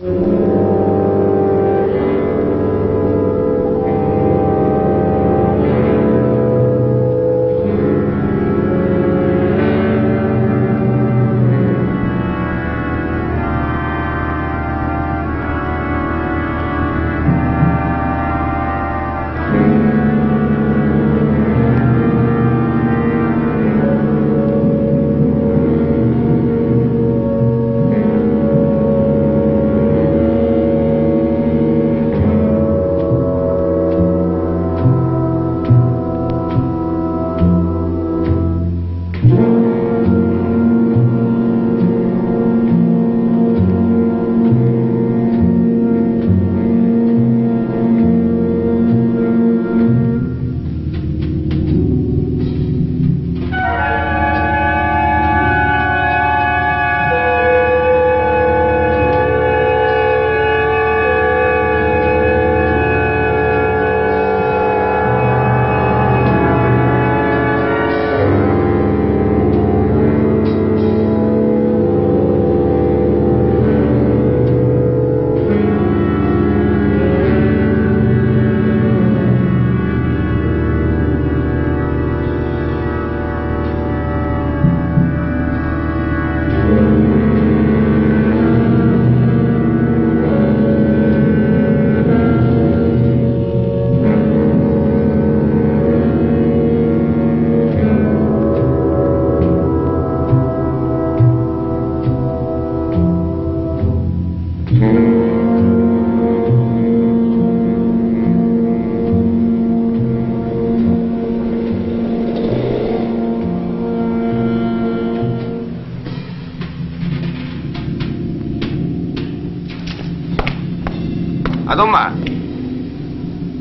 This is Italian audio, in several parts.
A Tommaso?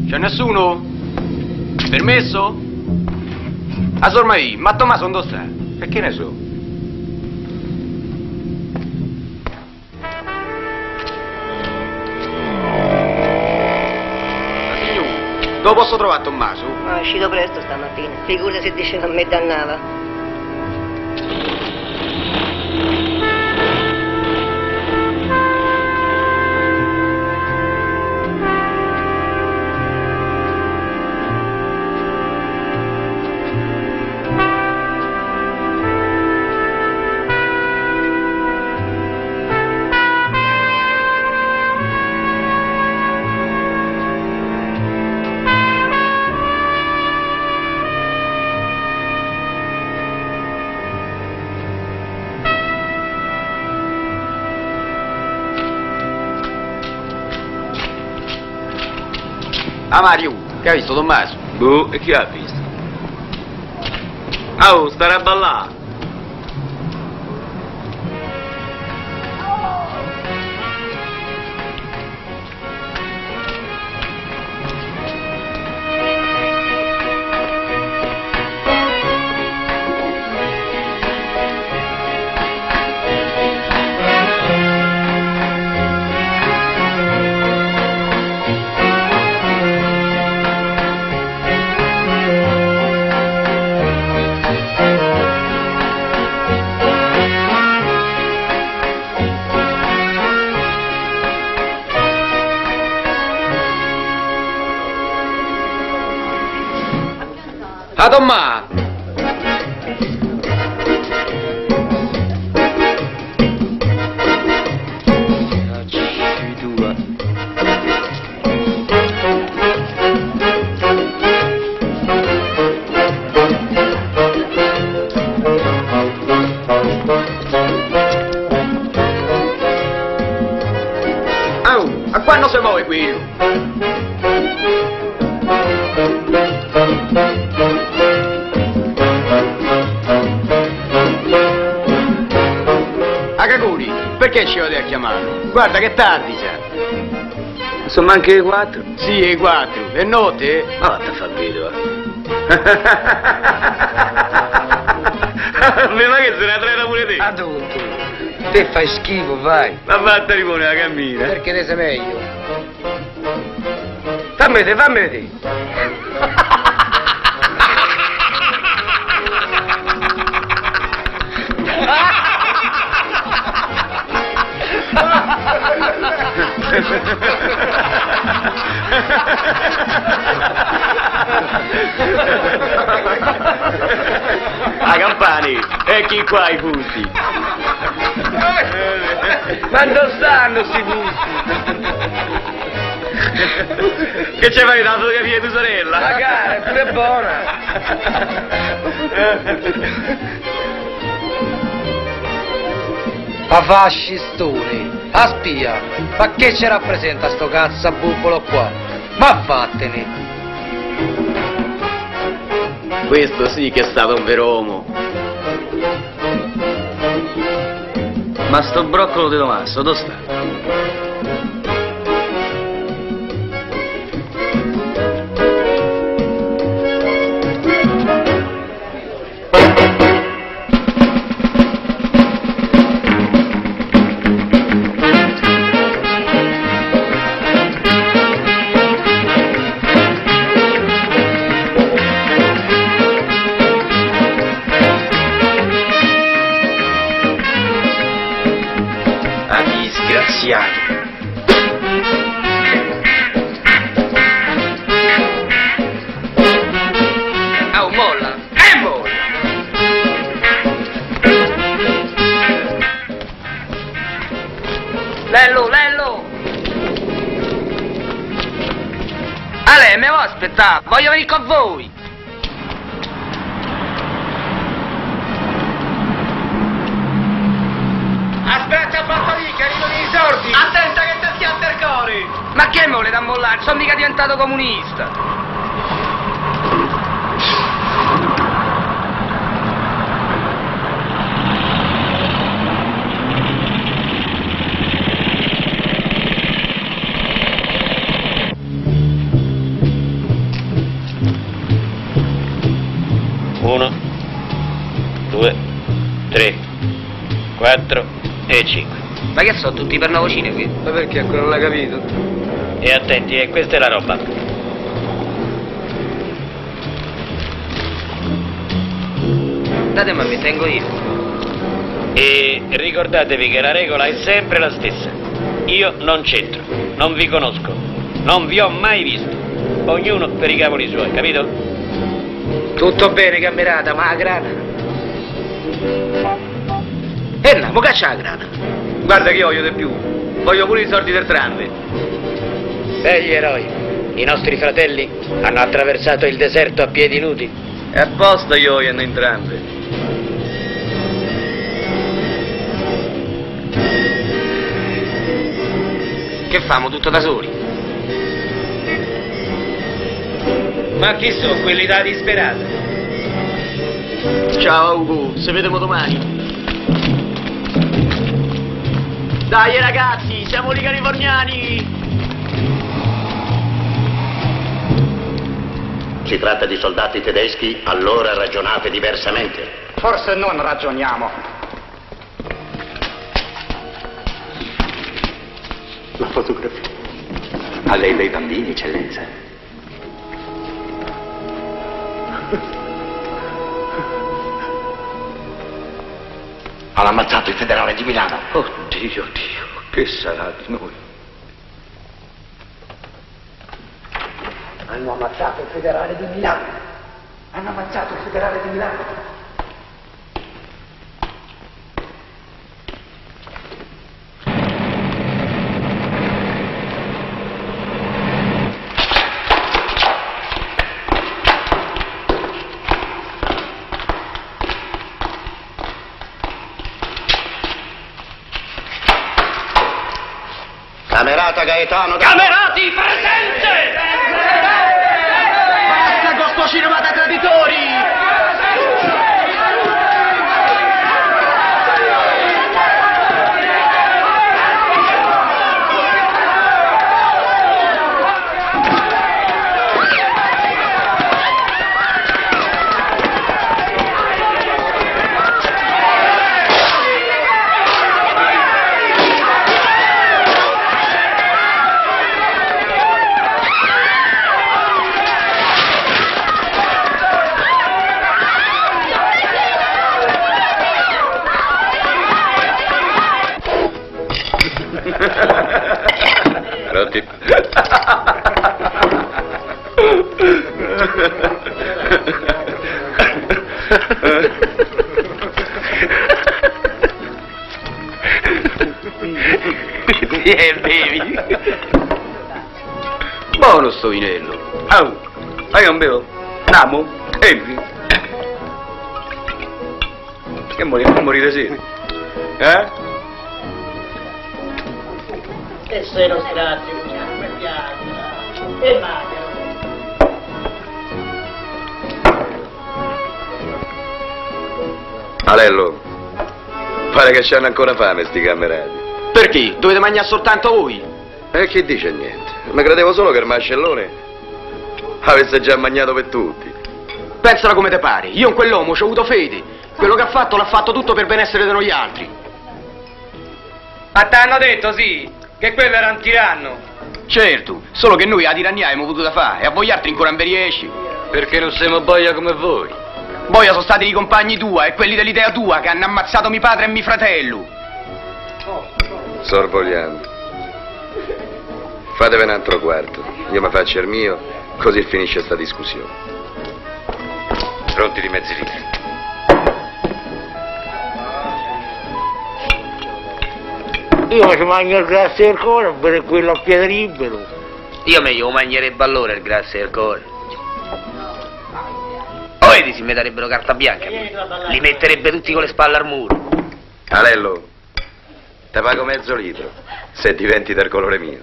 C'è nessuno? Permesso? A Sormai, ma Tommaso dove sta? E che ne so? Dove posso trovare Tommaso? Ma è uscito presto stamattina. Figura se dice non mi dannava. Ah Mario, che ha visto Tommaso? Boh, e chi ha visto? Oh, stare a ballare! A Tommaso! Oh, a quando si muove quello? Agaguri, perché ci vado a chiamarlo? Guarda che tardi già. Sono anche le 4? Sì, è 4. E notte? Ma vatta a fa vedo. Ma che se ne trena pure te? Adulto, te fai schifo, vai. Ma vatta rimone la cammina. Perché ne sei meglio? Fammi vedere, fammi vedere. Ah, Campani, ecchi qua i fusti. Ma non stanno sti busti? Che ci fai la fotografia di tua sorella? La cara è pure buona. Ma fascistoni, a spia, ma che ci rappresenta sto cazzo a bubbolo qua? Ma vattene! Questo sì che è stato un vero uomo. Ma sto broccolo di Tommaso, dove sta? Disgraziato. Oh, molla! Molla! Lello! Ale, mi vuoi aspettare? Voglio venire con voi! Aspetta, basta lì, che arrivano i sordi! Attenta che ti schiatta il cuore! Ma che vuole da mollare? Sono mica diventato comunista! Uno, 2, 3, 4 e 5. Ma che sono tutti per novocine qui? Ma perché ancora non l'ha capito? E attenti, questa è la roba. Datemi a me, tengo io. E ricordatevi che la regola è sempre la stessa. Io non c'entro, non vi conosco, non vi ho mai visto. Ognuno per i cavoli suoi, capito? Tutto bene, camerata, ma la grana? Mo caccia la grana? Guarda che io voglio di più. Voglio pure i soldi del tram. Begli eroi, i nostri fratelli hanno attraversato il deserto a piedi nudi. E apposta io voglio entrambe. Che famo tutto da soli? Ma chi sono quelli da disperata? Ciao Ugo, ci vediamo domani. Dai ragazzi, siamo i californiani! Si tratta di soldati tedeschi, allora ragionate diversamente. Forse non ragioniamo. La fotografia. A lei dei bambini, eccellenza. Hanno ammazzato il federale di Milano. Oddio, Dio, che sarà di noi? Hanno ammazzato il federale di Milano. Hanno ammazzato il federale di Milano. Camerata Gaetano. Camerati, presente! Basta con sto cinema da traditori! bevi. Buono sto vinello. Ma io non bevo. Andiamo? Entri. Che morire sì? E se lo strazio, come piangono. E mangiano. Alello, pare che c'hanno ancora fame sti camerati. Perché? Dovete mangiare soltanto voi? E chi dice niente? Ma credevo solo che il mascellone avesse già mangiato per tutti. Pensala come te pare. Io in quell'uomo ci ho avuto fede. Quello che ha fatto l'ha fatto tutto per benessere di noi altri. Ma t'hanno detto, sì, che quello era un tiranno. Certo, solo che noi la tirannia abbiamo potuta fare e a voi altri ancora non vi riesci. Perché non siamo boia come voi? Boia sono stati i compagni tua e quelli dell'idea tua che hanno ammazzato mio padre e mio fratello. Sorvogliando. Fatevi un altro quarto. Io mi faccio il mio, così finisce sta discussione. Pronti di mezzi litri. Io mi mangio il grasso del cuore per quello a piede libero. Io meglio lo mangerebbe allora il grasso del cuore. Poi si metterebbero carta bianca, li metterebbe tutti con le spalle al muro. Alello, te pago mezzo litro, se diventi del colore mio.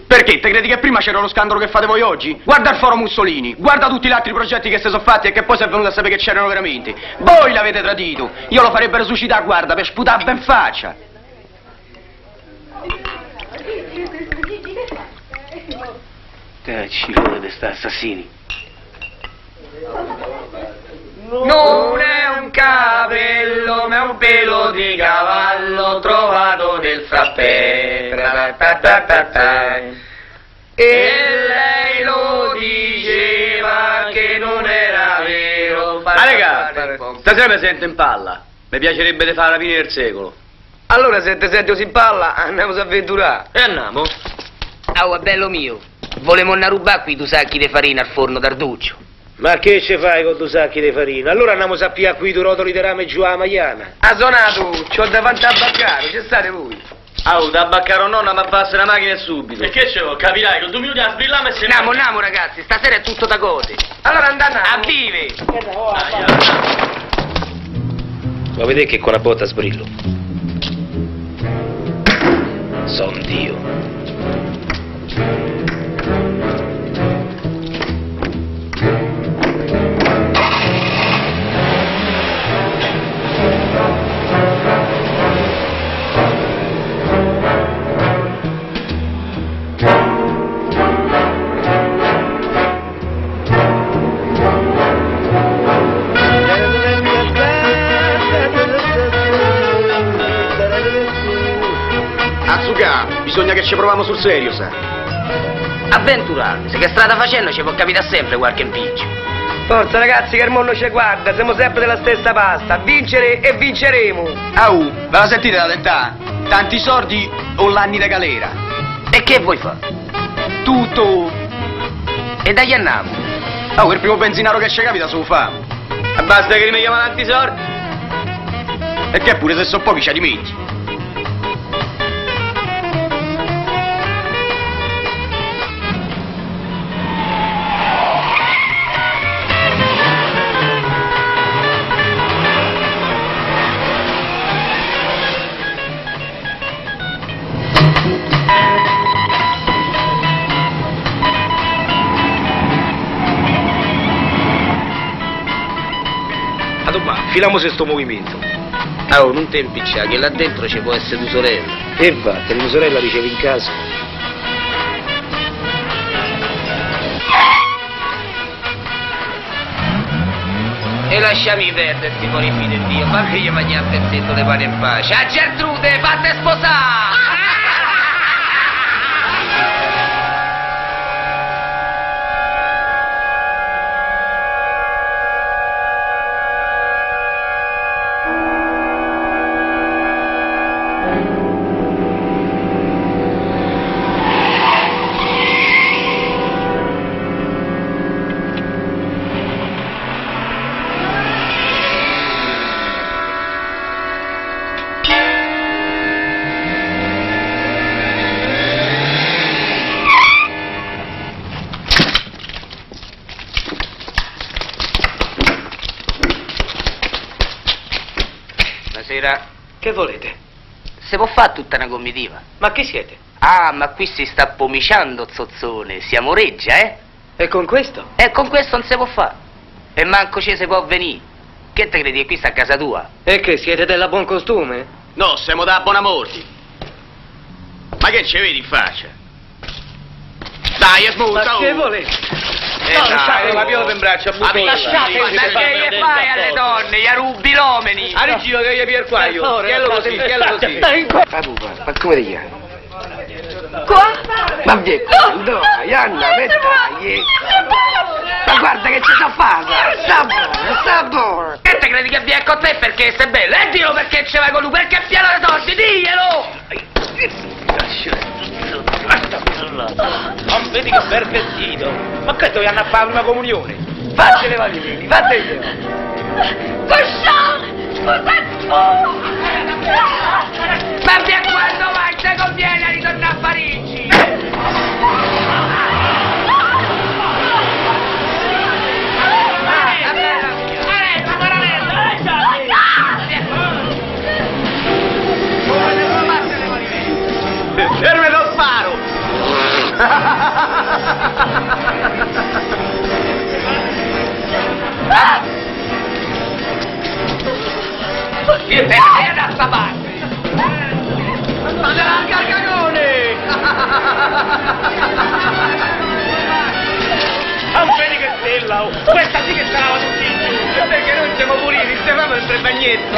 Perché? Te credi che prima c'era lo scandalo che fate voi oggi? Guarda il foro Mussolini, guarda tutti gli altri progetti che si sono fatti e che poi si è venuto a sapere che c'erano veramente. Voi l'avete tradito, io lo farebbe resuscitare, guarda, per sputare ben faccia. Ci volete sta assassini. Non è un capello, ma è un pelo di cavallo trovato nel frappè. E lei lo diceva che non era vero. Ma raga, stasera mi sento in palla. Mi piacerebbe di fare la fine del secolo. Allora se te senti così in palla, andiamo a avventurare. E andiamo? Oh, bello mio, volemo una rubare qui 2 sacchi di farina al forno d'Arduccio. Ma che ci fai con 2 sacchi di farina? Allora andiamo a pigliare qui 2 rotoli di rame giù alla Maiana. Ha suonato, c'ho davanti a Baccaro, c'è state voi. Da Baccaro nonna, ma passa la macchina subito. E che ce l'ho? Capirai, con 2 minuti a sbrillare e se ne Andiamo ragazzi, stasera è tutto da cose. Allora andiamo. A vive! Ma vedete che con la botta sbrillo? Son Dio. Bisogna che ci proviamo sul serio, sa. Avventurate, se che strada facendo ci può capitare sempre qualche impiccio. Forza ragazzi che il mondo ci guarda, siamo sempre della stessa pasta, vincere e vinceremo. Au, ve la sentite da tentare? Tanti soldi o l'anni da galera? E che vuoi fare? Tutto. E dai andiamo. Oh, il primo benzinaro che ci capita se lo fa. Basta che mi chiamano tanti soldi. E che pure se sono pochi ci rimetti. Filiamo se sto movimento. Oh, non te impicciare, che là dentro ci può essere tua sorella. E va, che tua sorella ricevi in casa. E lasciami perderti, fuori fine di Dio, ma che io mangiare a pezzetto le pane in pace. A Gertrude, fatte sposare! Buonasera. Che volete? Se può fare tutta una comitiva? Ma chi siete? Ah, ma qui si sta pomiciando, zozzone. Si amoreggia, eh? E con questo? E con questo non si può fare. E manco ci si può venire. Che te credi che qui sta a casa tua? E che siete della buon costume? No, siamo da Bonamorti. Ma che ci vedi in faccia? Dai, smuta! Ma che volete? Lasciate la piota in braccio a buttare. Lasciate, Ma che gli fai alle donne? Gli rubi l'omeni? Arigio che gli pier qua io. Chiello così, chiello così. Ma come ti chiami? Qua? Ma vieni, no, Ianna, mettagli. Ma guarda che ci sta fasa. Sta buono. Che te credi che viene con te perché sei bello? E dillo perché ce vai con lui, perché è pieno di soldi, diglielo! Non vedi che pervertito? Ma questo vi hanno a fare una comunione? Fatti le valini, fatti. Ma via quando vai, te conviene a ritornare a Parigi! Fermi lo sparo! Vieni da sta parte! State al carcagone! Non vedi che stella, oh! Questa sì che stava tutti in giù! Perché noi siamo puliti, stiamo in tre bagnetto!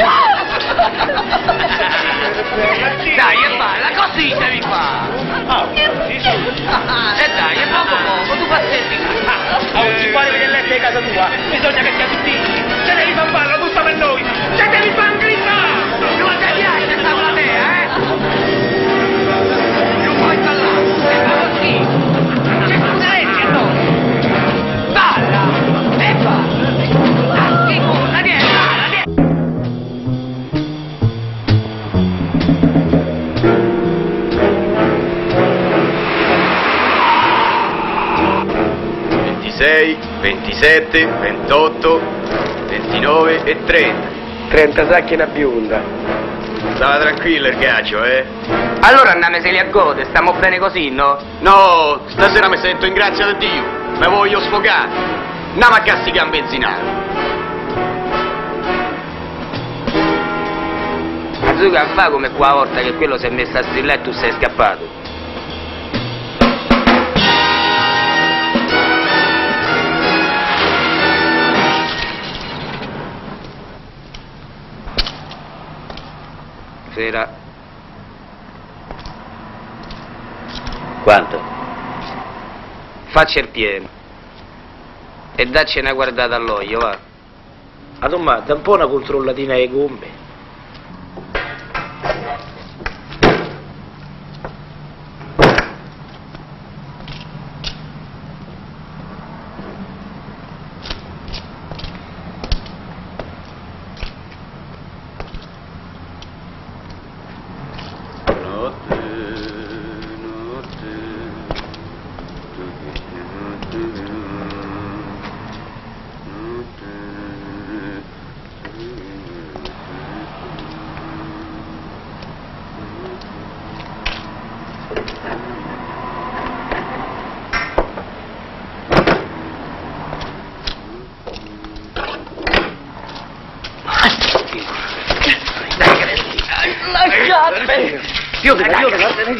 Dai, e balla, così devi fare! E dai, è poco, tu passetti! Oggi quale che lei sei casa tua? Bisogna che sia tutti! Se devi far ballo, tutto per noi! Se devi far gridare! Non ti piace sta platea, eh? Non puoi ballare, sembra così! C'è Cusaretti a noi! Balla! E balla! Ah, che cosa, vieni, balla, vieni! 26, 27, 28, 29 e 30. 30 sacchi e una bionda. Stava tranquillo il gaccio, eh? Allora andiamo se li a gode, stiamo bene così, no? No, stasera mi sento in grazia di Dio, mi voglio sfogare. Andiamo a castigare un benzinato. Azuka fa come quella volta che quello si è messo a strillare e tu sei scappato. Sera. Quanto? Faccia il pieno. E dacci una guardata all'olio, va. A Tommaso, un po' una controllatina ai gombe.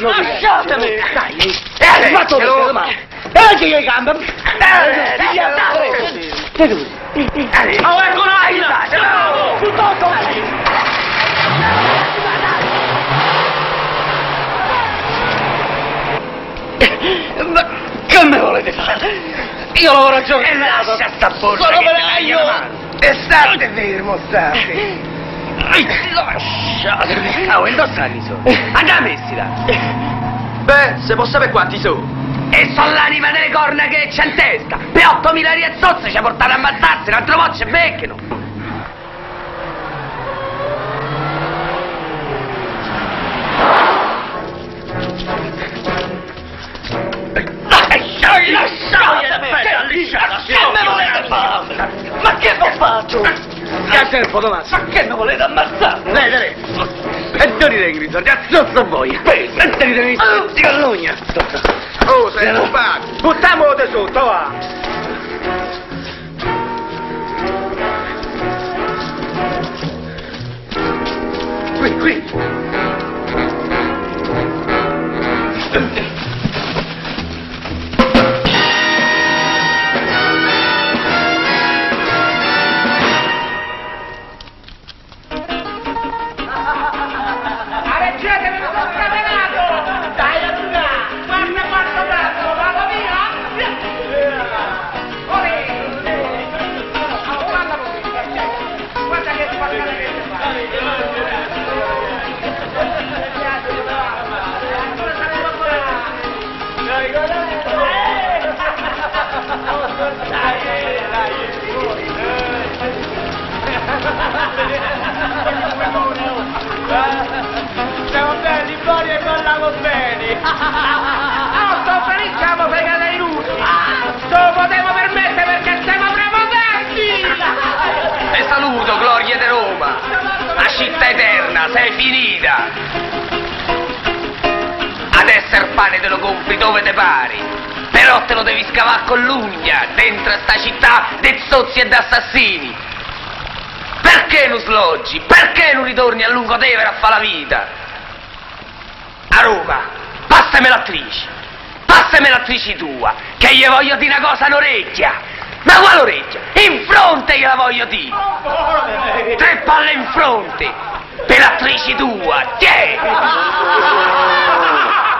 Lasciatemi! Lasciatemi! Dai! Fatto le mani! Che le gambe! Oh, ecco una Ma che me volete fare? Io lavoro giornato! lascia sta borsa Sono che te la operaio! chiamano. E state fermo, state! Lasciatemi! Oh, indossali i soldi. Andiamo messi là. Beh, se può sapere quanti sono. E sono l'anima delle corna che c'è in testa. Per 8.000 riazzozze ci ha portato a ammazzarsi, un altro po' ci becchino. Lasciatemi! Che me volete fare? Ma che ho fatto? Che tempo, Tommaso? Ma che mi volete ammazzare? Lei, e non ritengo i soldi, azzozzo voi! E non ritengo i callogna! Oh, sei rubato! Buttiamo di sotto, va! Qui! Arreggiatevi sto scatenato! Dai, Luna! Guarda quanto cazzo! Vado via! Guarda che siamo belli, buoni e parliamo bene! No, sto felice, siamo fregati ai russi! Non potevo permettere perché siamo prepotenti! E saluto, gloria di Roma! La città eterna, sei finita! Adesso il pane te lo compri dove te pari, però te lo devi scavare con l'ugna dentro sta città di zozzi e d'assassini! Perché non sloggi? Perché non ritorni a Lungotevere a fare la vita? A Roma, passami l'attrice tua, che gli voglio dire una cosa all'orecchia! Ma quale orecchia? In fronte gliela voglio dire! 3 palle in fronte! Per l'attrice tua! Tiè!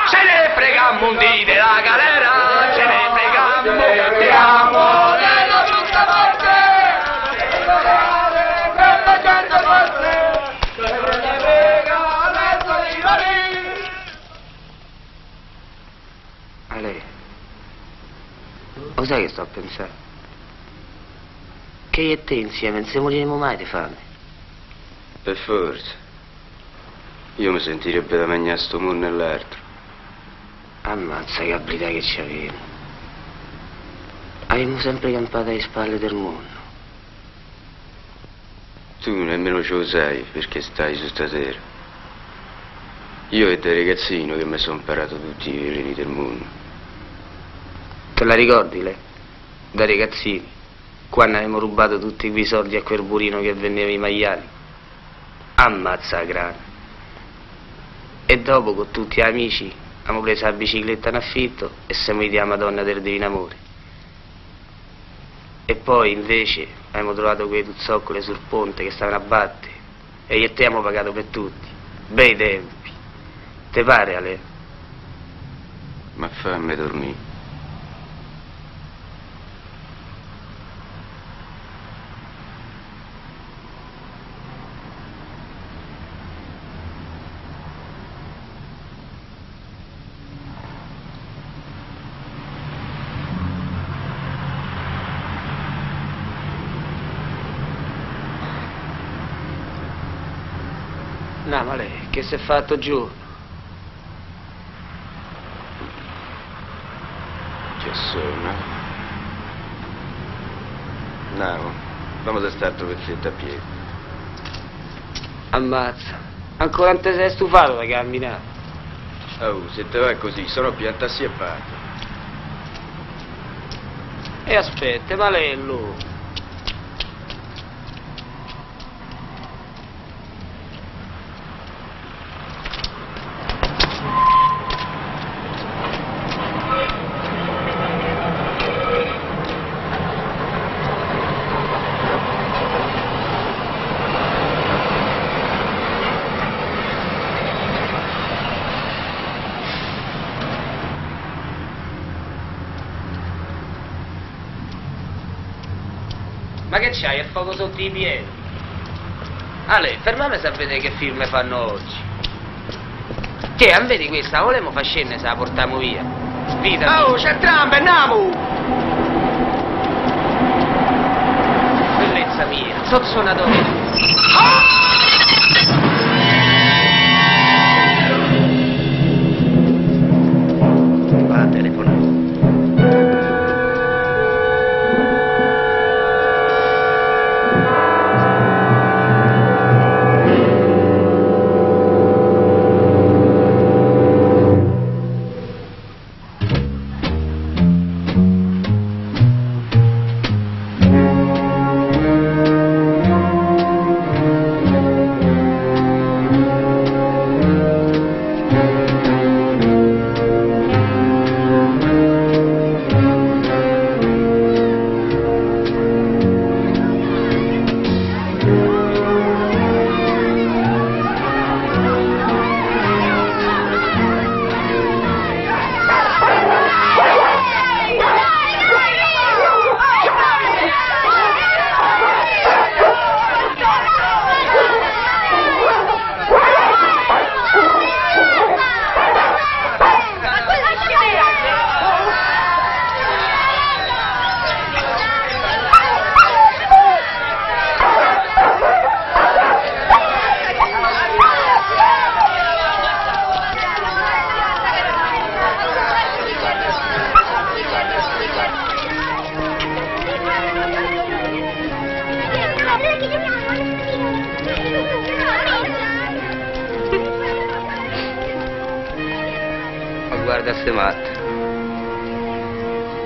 Ce ne fregammo un dì della galera! Ce ne fregammo! Mettiamo nella giusta parte! Ale, lo sai che sto a pensare? Che io e te insieme non si moriremo mai di fame. Per forza. Io mi sentirebbe da mangiare sto mondo e l'altro. Ammazza che abilità che ci avevo. Avevamo sempre campato alle spalle del mondo. Tu nemmeno ce lo sai perché stai su sta terra. Io e da ragazzino che mi sono imparato tutti i veleni del mondo. Te la ricordi lei? Da ragazzini, quando avevamo rubato tutti quei soldi a quel burino che vendeva i maiali? Ammazza la grana. E dopo con tutti gli amici abbiamo preso la bicicletta in affitto e siamo iati alla Madonna del Divino Amore. E poi invece abbiamo trovato quei tuzzoccole sul ponte che stavano a battere e io e te abbiamo pagato per tutti. Bei tempi. Te pare, Ale? Ma fammi dormire. No, ma lei, che si è fatto giù? Che sono? No, vamos a stare due pezzetti a piedi. Ammazza, ancora non ti sei stufato da camminare? Oh, se te va così, sono piantassi e parto. E aspetta, ma lei è lui. Ma che c'hai? È fuoco sotto i piedi. Ale, fermami a vedere che film fanno oggi. Che, vedi questa, volemo far scendere se la portiamo via. Vita. Oh, c'è Trump, andiamo! Bellezza mia, sozzonatore. Va a telefonare. guarda ste matte.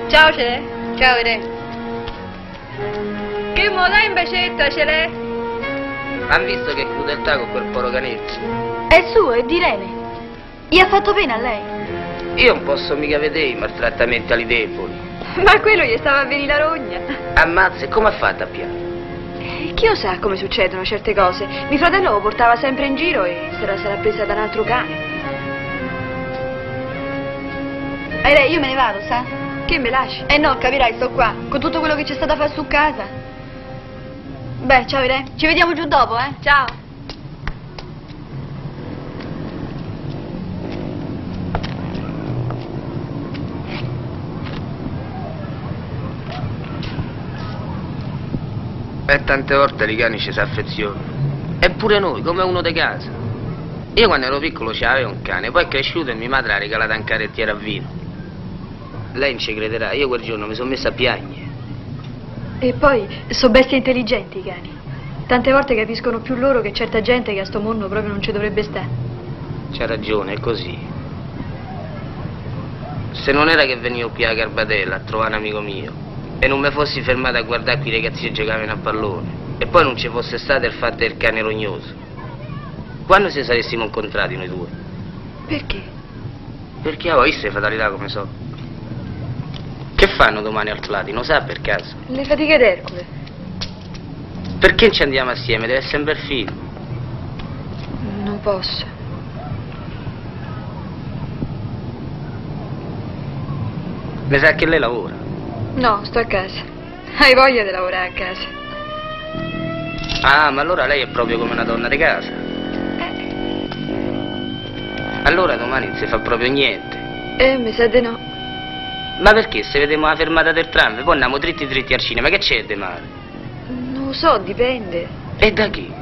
Ciao Celè. Ciao, Irene. Che moda imbecetta Celè? Han visto che crudeltà con quel poro Canezzi? È suo, è di Irene. Gli ha fatto bene a lei. Io non posso mica vedere i maltrattamenti ali deboli. Ma quello gli stava a venire la rogna. Ammazza, e come ha fatto a piangere? Chi lo sa come succedono certe cose? Mio fratello lo portava sempre in giro e se la sarà presa da un altro cane. Lei, io me ne vado, sa? Che me lasci? No, capirai, sto qua, con tutto quello che c'è stato a fare su casa. Beh, ciao Irene, ci vediamo giù dopo, Ciao. E tante volte i cani ci si affezionano. Eppure noi, come uno di casa. Io quando ero piccolo c'avevo un cane, poi è cresciuto e mia madre ha regalato un carettiere a vino. Lei non ci crederà, io quel giorno mi sono messa a piangere. E poi, sono bestie intelligenti i cani. Tante volte capiscono più loro che certa gente che a sto mondo proprio non ci dovrebbe stare. C'ha ragione, è così. Se non era che venivo qui a Garbatella a trovare un amico mio e non mi fossi fermato a guardare qui i ragazzi che giocavano a pallone e poi non ci fosse stato il fatto del cane rognoso, quando ci saressimo incontrati noi due? Perché? Perché ho visto le fatalità come so. Che fanno domani al Platino, sa per caso? Le fatiche d'Ercole. Perché non ci andiamo assieme? Deve essere un bel film. Non posso. Mi sa che lei lavora. No, sto a casa. Hai voglia di lavorare a casa? Ah, ma allora lei è proprio come una donna di casa. Allora domani non si fa proprio niente. Mi sa di no. Ma perché? Se vediamo la fermata del tram, poi andiamo dritti dritti al cinema, che c'è di male? Non lo so, dipende. E da chi?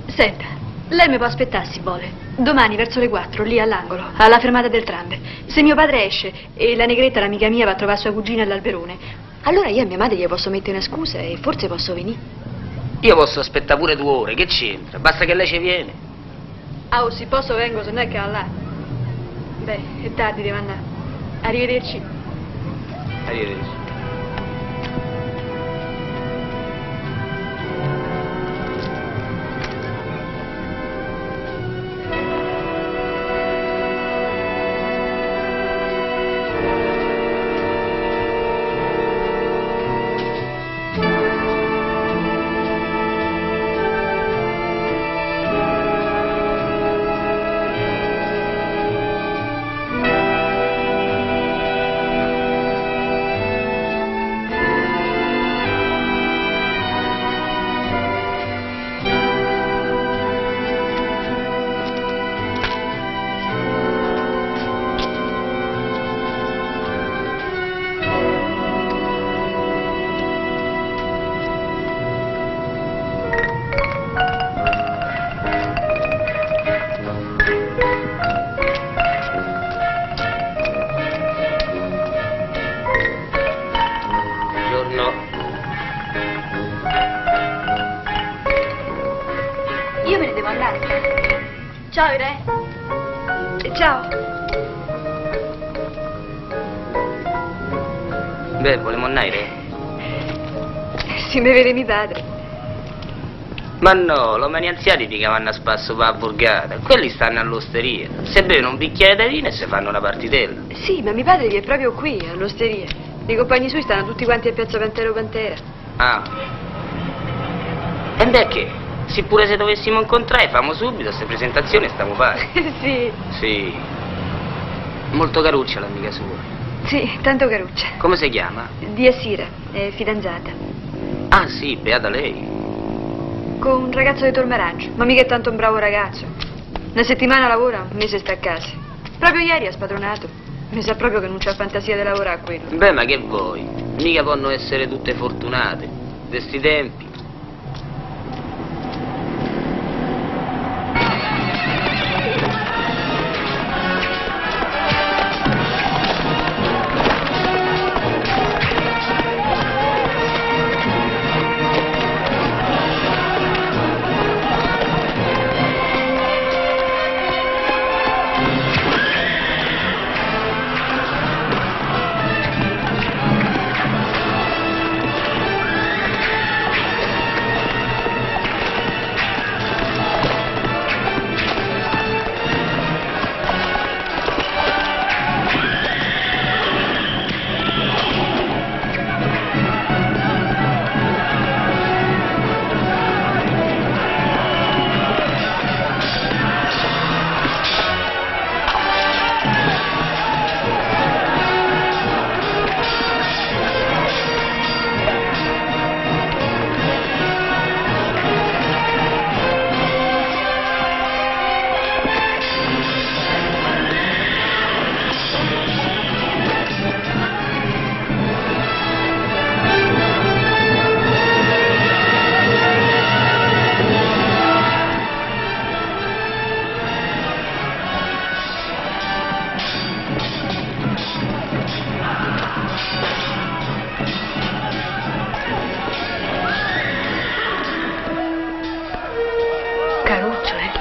Senta, lei mi può aspettare se vuole. Domani verso le 4, lì all'angolo, alla fermata del tram. Se mio padre esce e la negretta, l'amica mia, va a trovare sua cugina all'Alberone, allora io a mia madre gli posso mettere una scusa e forse posso venire. Io posso aspettare pure 2 ore, che c'entra? Basta che lei ci viene. Ah, oh, se posso vengo, se no è che là. Beh, è tardi, devo andare. Arrivederci. Arrivederci. Io me ne devo andare. Ciao Irene. Ciao. Beh, volemo andare? Si mi vede mio padre. Ma no, l'uomini anziani mica vanno a spasso per la borgata, quelli stanno all'osteria. Se bevono un bicchiere di vino e si fanno una partitella. Sì, ma mio padre è proprio qui, all'osteria. I compagni suoi stanno tutti quanti a Piazza Pantero Pantera. Ah. E beh che? Se pure se dovessimo incontrare, famo subito queste presentazioni e stiamo pari. Sì. Sì. Molto caruccia l'amica sua. Sì, tanto caruccia. Come si chiama? Di Assira, è fidanzata. Ah sì, beata lei. Con un ragazzo di Tormaraggio, ma mica è tanto un bravo ragazzo. Una settimana lavora, un mese sta a casa. Proprio ieri ha spadronato. Mi sa proprio che non c'ha fantasia di lavorare a quello. Beh, ma che vuoi? Mica possono essere tutte fortunate. De sti tempi.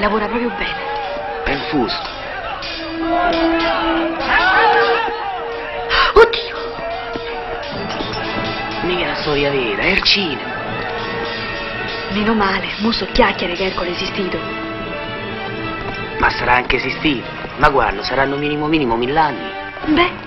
lavora proprio bene. È il fusto. Oddio! Mica è una storia vera, è il cinema. Meno male, mo so chiacchiere che Ercole è esistito. Ma sarà anche esistito. Ma guarda, saranno minimo 1000 anni. Beh,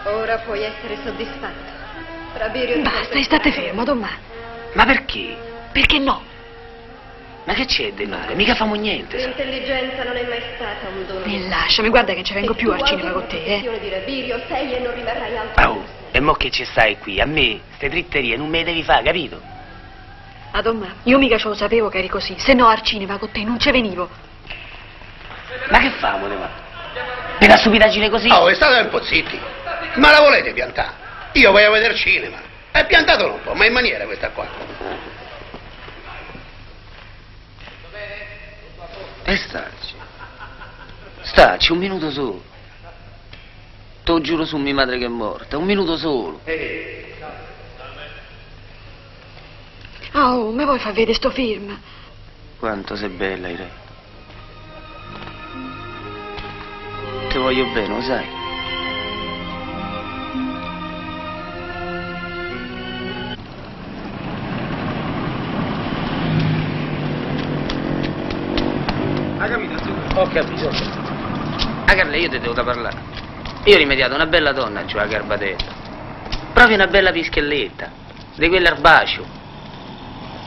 Ora puoi essere soddisfatto. Rabirio, basta, e state fermo, Don Ma. Ma perché? Perché no? Ma che c'è di male? Mica famo niente, sa. l'intelligenza non è mai stata un dono. E lasciami, guarda che ci vengo più al cinema con te, di Rabirio sei e non rimarrai altro. Oh, e mo che ci stai qui? A me, ste tritterie non me le devi fare, capito? Ah, Don Ma, io mica ce lo sapevo che eri così, se no al cinema con te non ci venivo. Ma che famo, ma? Per una stupidaggine così? Oh, state un po' zitti. Ma la volete piantare? Io voglio vedere cinema. È piantatelo un po', ma in maniera questa qua. E stacci, un minuto solo. Te lo giuro su mia madre che è morta, un minuto solo. Oh, mi vuoi far vedere sto film? Quanto sei bella, Irene. Ti voglio bene, lo sai. Hai capito? Ho capito. Ah, Carla, io ti devo da parlare. Io ho rimediato una bella donna giù a Garbatella. Proprio una bella pischelletta, di quell'erbaceo.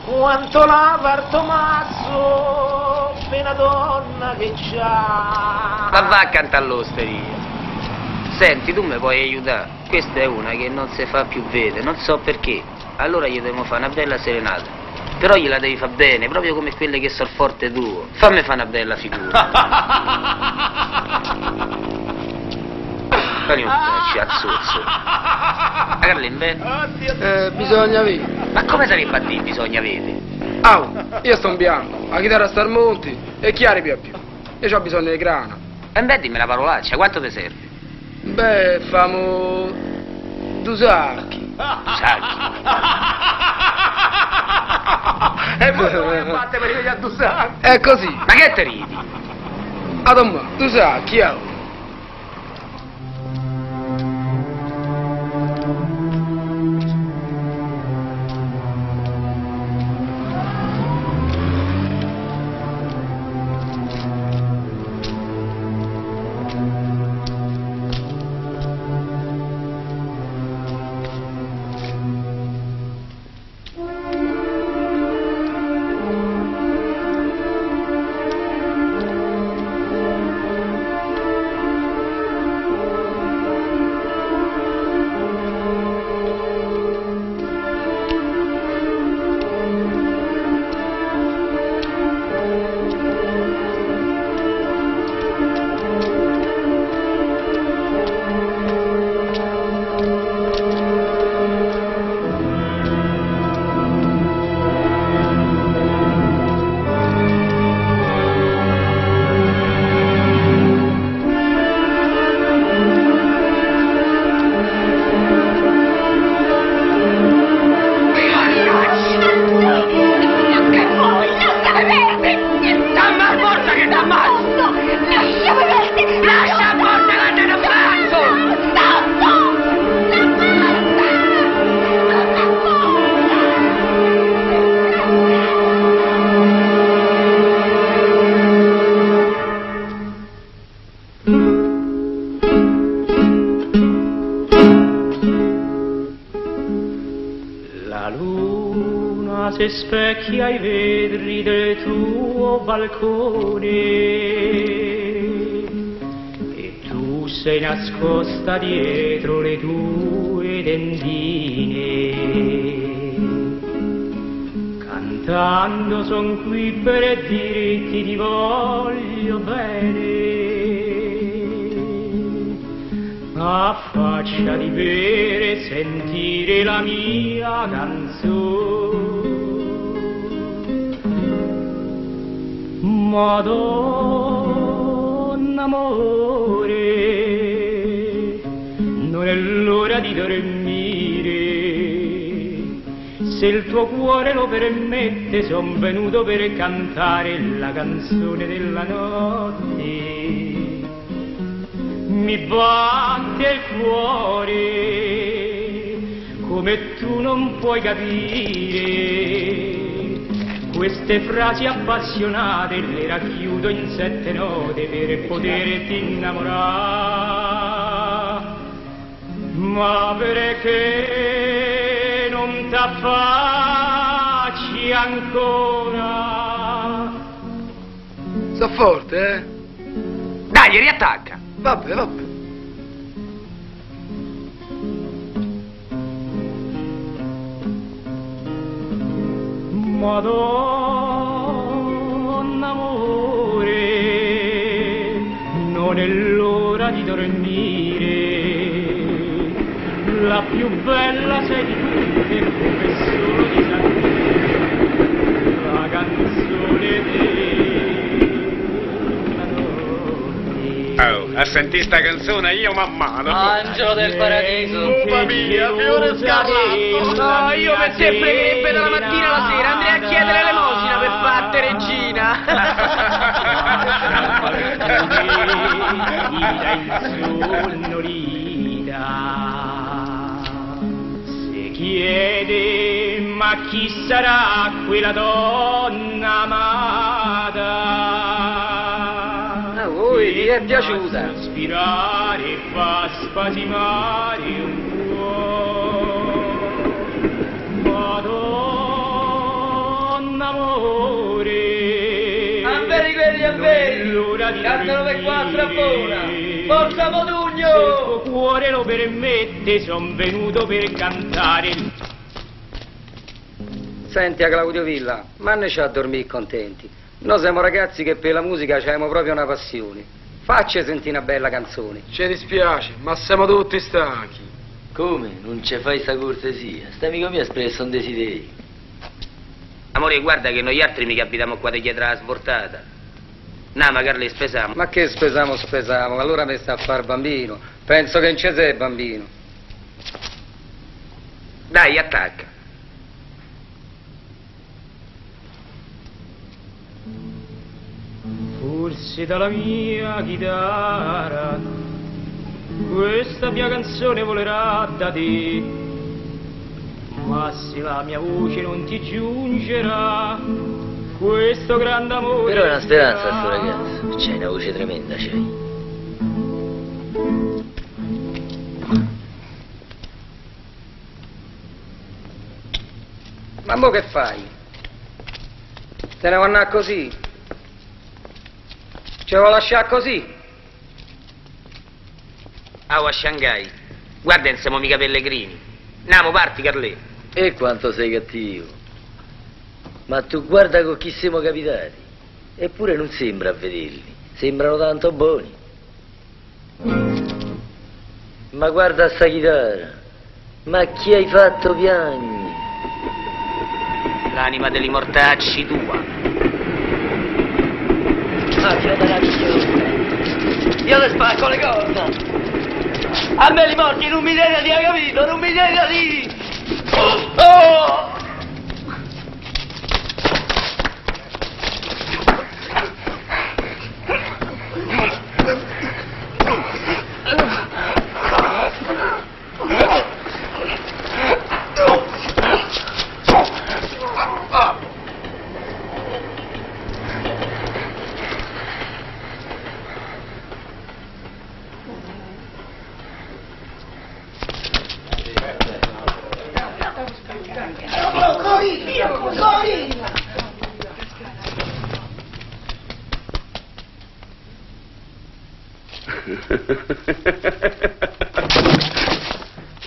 Quanto lava Tommaso, appena donna che c'ha. Ma va a cantare all'osteria. Senti, tu mi puoi aiutare. Questa è una che non si fa più vedere, non so perché. Allora gli dobbiamo fare una bella serenata. Però gliela devi fare bene, proprio come quelle che sono forte tuo. Fammi fare una bella figura. Fai un po' azzuzzo. A Carlin, bene? Bisogna vedere. Ma come sarebbe a dire bisogna vedere? Io sto in bianco, la chitarra sta al monti e chiari più a più. Io ho bisogno di grana. E beh, dimmi la parolaccia, quanto ti serve? Beh, famo 2 sacchi. Sacchi? E voi come fate per venire a 2 sacchi? È così. Ma che te ridi? Adamma, 2 sacchi, Si specchia ai vetri del tuo balcone e tu sei nascosta dietro le tue tendine, cantando son qui per dirti ti voglio bene. affaccia di bere, sentire la mia canzone. Madonna amore, non è l'ora di dormire, se il tuo cuore lo permette, son venuto per cantare la canzone della notte. Mi batte il cuore, come tu non puoi capire. Queste frasi appassionate le racchiudo in 7 note per poterti innamorare. Ma perché non t'affacci ancora? Sta forte, eh? Dai, riattacca. Vabbè, vabbè. Madonna amore, non è l'ora di dormire, la più bella sei di tutte, come solo di sentire la canzone della notte. Oh, a sentire sta canzone io m'ammalo. Angelo del paradiso. Mamma mia, fiore scarlatto. No, io per te pregherebbe dalla mattina alla sera, andrei a chiedere elemosina per fatte regina. Se chiede, ma chi sarà quella donna amata? A voi vi è piaciuta? Sospirare fa spasimare un cuore. Madonna amore, Amberi quelli, amberi, cantano per 4 a buona. Forza Modugno! Se il tuo cuore lo permette, son venuto per cantare. Senti a Claudio Villa, ma ne c'ha a dormire contenti. Noi siamo ragazzi che per la musica abbiamo proprio una passione. Facci sentire una bella canzone. Ci dispiace, ma siamo tutti stanchi. Come? Non ci fai sta cortesia? Sta amico mio ha espresso un desiderio. Amore, guarda che noi altri mica abitiamo qua dietro la svortata. No, magari le spesiamo. Ma che spesiamo? Allora mi sta a far bambino. Penso che non ci sei bambino. Dai, attacca. Forse dalla mia chitarra questa mia canzone volerà da te, ma se la mia voce non ti giungerà, questo grande amore. Però è una speranza sto ragazzo, c'hai una voce tremenda, c'hai. Ma mo che fai? Te ne vuoi andare così? Ce lo lasciare così? Ah, a Shanghai. Guarda, non siamo mica pellegrini. Andiamo, parti, Carlè. E quanto sei cattivo. Ma tu guarda con chi siamo capitati. Eppure non sembra a vederli. Sembrano tanto buoni. Ma guarda sta chitarra. Ma chi hai fatto piagni? L'anima degli mortacci tua. Macchina meravigliosa. Io le spacco le corna. A me li morti non mi devi di, hai capito? Non mi devi di. Oh!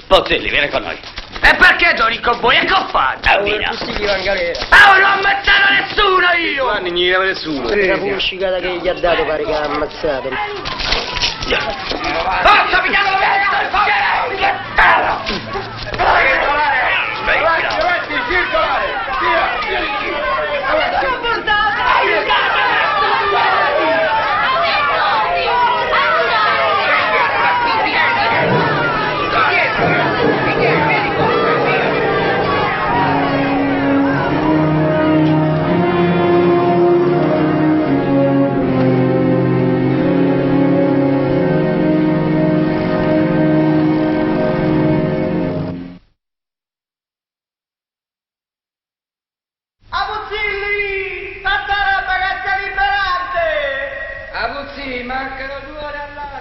Pozzelli, vieni con noi. E perché Giorgio con voi? E che ho fatto? Ora così va in galera. Oh, non ho ammazzato nessuno io! Giovanni, non gli dava nessuno. La pubblicità che gli ha dato pare che ha ammazzato. Oh, capitano,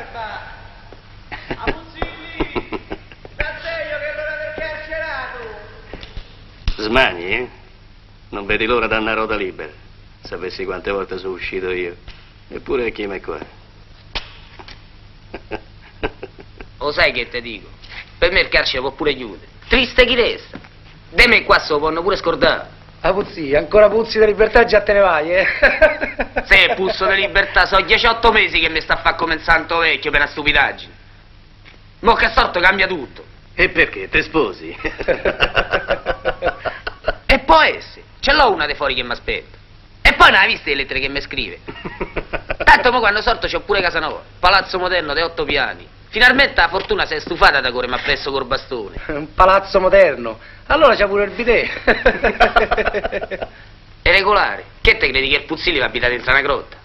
barba! Abuzzilli! Cazzeglio che l'ora del carcerato! Smani, eh? Non vedi l'ora da una ruota libera. Sapessi quante volte sono uscito io. Eppure chi mi è qua? Lo sai che te dico? Per me il carcere può pure chiudere. Triste chi resta. De me qua se lo possono pure scordare. Ah, puzzi, ancora puzzi di libertà e già te ne vai, eh? Se puzzo di libertà, so 18 mesi che mi sta a fare come un santo vecchio per una stupidaggine. Mo che sorto cambia tutto. E perché? Te sposi? E può essere. Ce l'ho una di fuori che mi aspetta. E poi non hai visto le lettere che mi scrive? Tanto mo quando sorto c'ho pure casa nuova. Palazzo moderno di 8 piani. Finalmente la fortuna si è stufata da correre appresso col bastone. Un palazzo moderno. Allora c'ha pure il bidet. È regolare. Che te credi che il Puzzilli va a abitare dentro una grotta?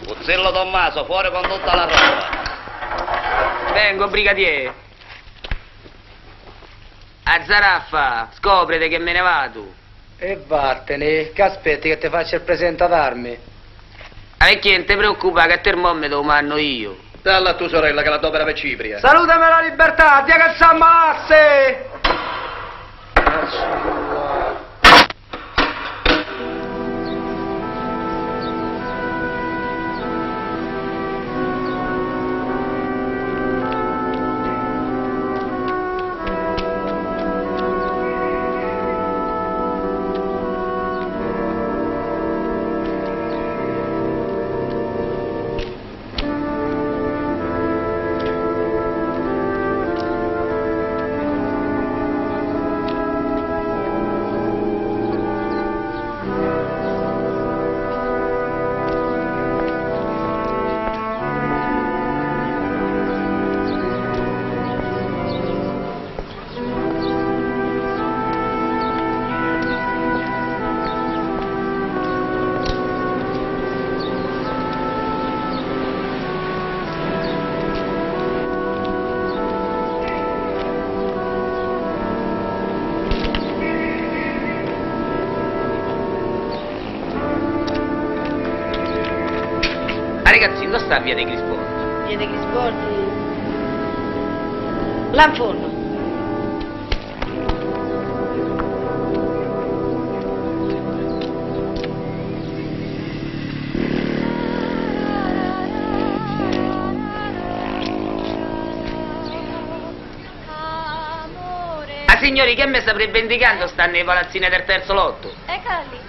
Puzzillo Tommaso, fuori con tutta la roba. Vengo, brigadier. A Zaraffa, scoprite che me ne vado. E vattene, che aspetti che ti faccia il presente ad armi? Perché non ti preoccupa che il termometro lo mando io. Dalla a tua sorella che la adopera per Cipria. Salutami la libertà, dia che s'ammazzi! Ragazzi, dove sta via dei Grisbordi? Via dei Grisbordi? Là in fondo. Ah, signori, che mi saprebbe indicando stanno nei palazzini del terzo lotto? Eccola lì.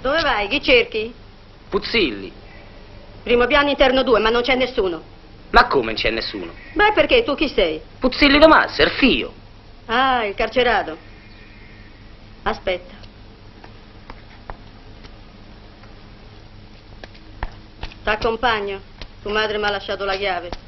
Dove vai? Chi cerchi? Puzzilli. Primo piano interno 2, ma non c'è nessuno. Ma come non c'è nessuno? Beh, perché? Tu chi sei? Puzzilli Tommaso, il figlio. Ah, il carcerato. Aspetta. T'accompagno. Tu madre mi ha lasciato la chiave.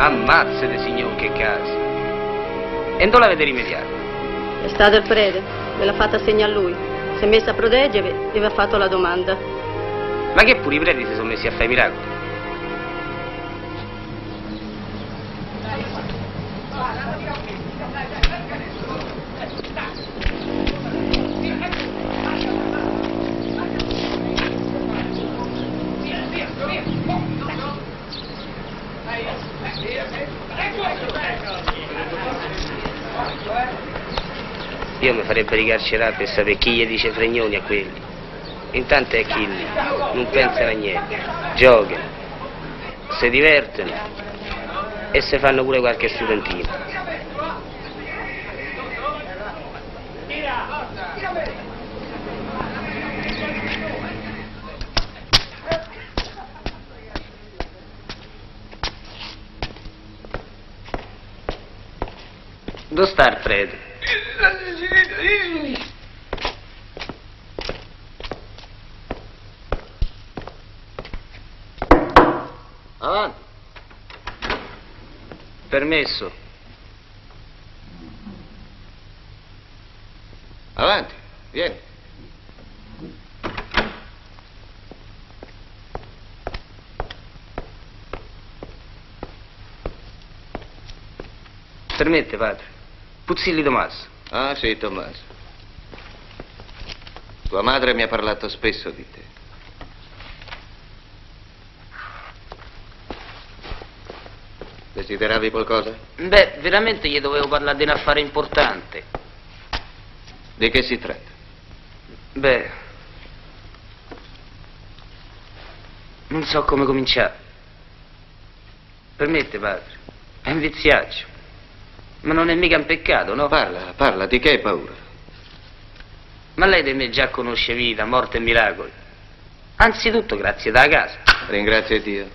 Ammazzate, signor, che caso. E dove l'avete rimediato? È stato il prete, ve l'ha fatta segna a lui. Si è messa a proteggervi e vi ha fatto la domanda. Ma che pure i preti si sono messi a fare i miracoli? Io mi farebbe ricarcerare per sapere chi gli dice fregnoni a quelli. Intanto è chi lì, non pensano a niente, giocano, si divertono e si fanno pure qualche studentino. Dove sta il prete? Avanti. Permesso. Avanti, vieni. Permette, padre. Puzzilli Tommaso. Ah, sì, Tommaso. Tua madre mi ha parlato spesso di te. Desideravi qualcosa? Beh, veramente gli dovevo parlare di un affare importante. Di che si tratta? Beh, non so come cominciare. Permette, padre, è un viziaccio. Ma non è mica un peccato, no? Parla, di che hai paura? Ma lei di me già conosce vita, morte e miracoli. Anzitutto grazie da casa. Ringrazia Dio.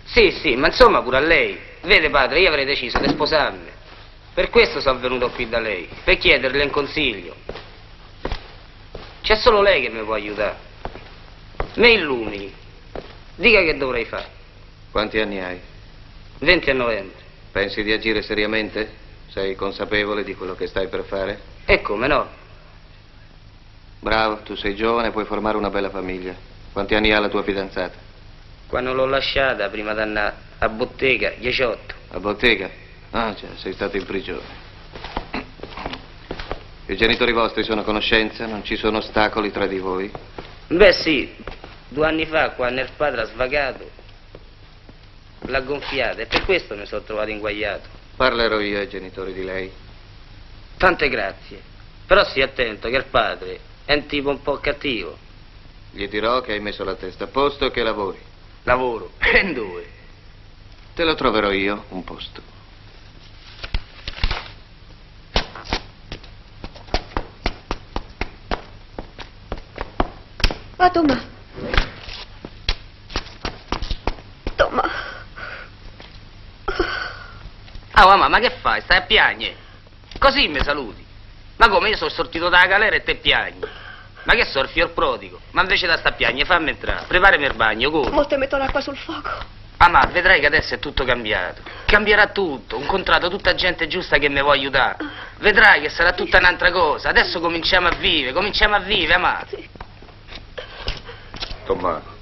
Sì, ma insomma pure a lei. Vede, padre, io avrei deciso di sposarmi. Per questo sono venuto qui da lei, per chiederle un consiglio. C'è solo lei che mi può aiutare. Mi illumini. Dica che dovrei fare. Quanti anni hai? 20 a novembre. Pensi di agire seriamente? Sei consapevole di quello che stai per fare? E come no? Bravo, tu sei giovane e puoi formare una bella famiglia. Quanti anni ha la tua fidanzata? Quando l'ho lasciata, prima di andare a bottega, 18. A bottega? Ah, già, sei stato in prigione. I genitori vostri sono a conoscenza? Non ci sono ostacoli tra di voi? Beh, sì. 2 anni fa, quando il padre ha svagato, l'ha gonfiata e per questo mi sono trovato inguagliato. Parlerò io ai genitori di lei. Tante grazie. Però sii attento che il padre è un tipo un po' cattivo. Gli dirò che hai messo la testa a posto e che lavori. Lavoro? E dove? Te lo troverò io, un posto. Ah, Tomma. Ah, mamma, ma che fai? Stai a piagne? Così mi saluti? Ma come, io sono sortito dalla galera e te piagni? Ma che so, il fior prodigo? Ma invece da sta a piagne, fammi entrare, preparami il bagno, come? Mo te metto l'acqua sul fuoco. Ah, ma vedrai che adesso è tutto cambiato. Cambierà tutto, ho incontrato tutta gente giusta che mi vuole aiutare. Vedrai che sarà tutta un'altra cosa. Adesso cominciamo a vivere, amato. Tommaso.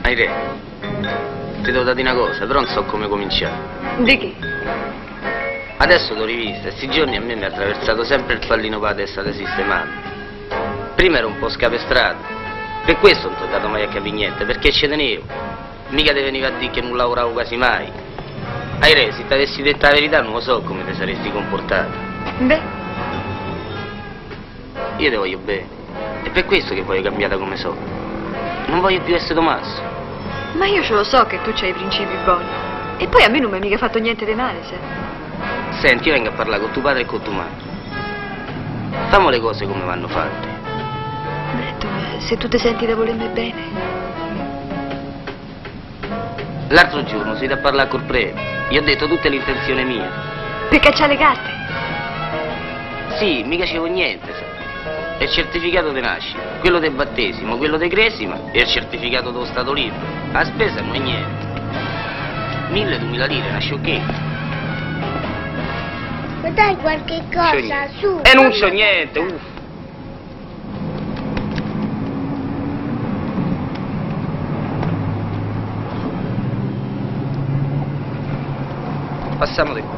Aire, ti devo dare una cosa, però non so come cominciare. Di che? Adesso l'ho rivista e sti giorni a me mi ha attraversato sempre il pallino per la testa da sistemare. Prima ero un po' scapestrato, per questo non ti ho dato mai a capire niente, perché ci tenevo. Mica ti veniva a dire che non lavoravo quasi mai. Aire, se ti avessi detto la verità non lo so come ti saresti comportato. Beh, Io ti voglio bene, è per questo che voglio cambiare come so. Non voglio più essere Tommaso. ma io ce lo so che tu c'hai i principi buoni. E poi a me non mi hai mica fatto niente di male, se. Senti, io vengo a parlare con tuo padre e con tua madre. Fammo le cose come vanno fatte. se tu ti senti da volermi bene. L'altro giorno sei da parlare col prete. Gli ho detto tutte le intenzioni mie. Per cacciare le carte? Sì, mica c'avevo niente, sai. E il certificato di nascita, quello del battesimo, quello di cresima e il certificato dello stato libero. La spesa non è niente. 1.000-2.000 lire, una sciocchezza. Ma dai qualche cosa, su. E non c'ho niente, uff. Passiamo di qua.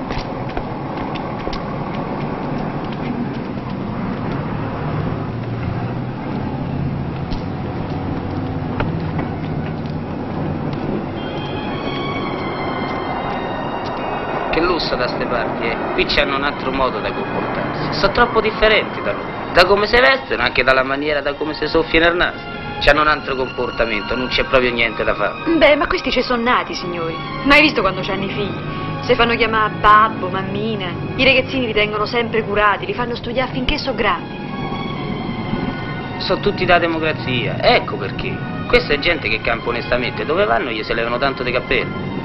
Che lusso da ste parti, eh? Qui c'hanno un altro modo da comportarsi. Sono troppo differenti da loro. Da come si vestono, anche dalla maniera da come si soffiano il naso. C'hanno un altro comportamento, non c'è proprio niente da fare. Beh, ma questi ci sono nati, signori. Mai visto quando c'hanno i figli? Si fanno chiamare babbo, mammina. I ragazzini li tengono sempre curati, li fanno studiare finché sono grandi. Sono tutti da democrazia, ecco perché. Questa è gente che campa onestamente, dove vanno gli se levano tanto dei cappelli.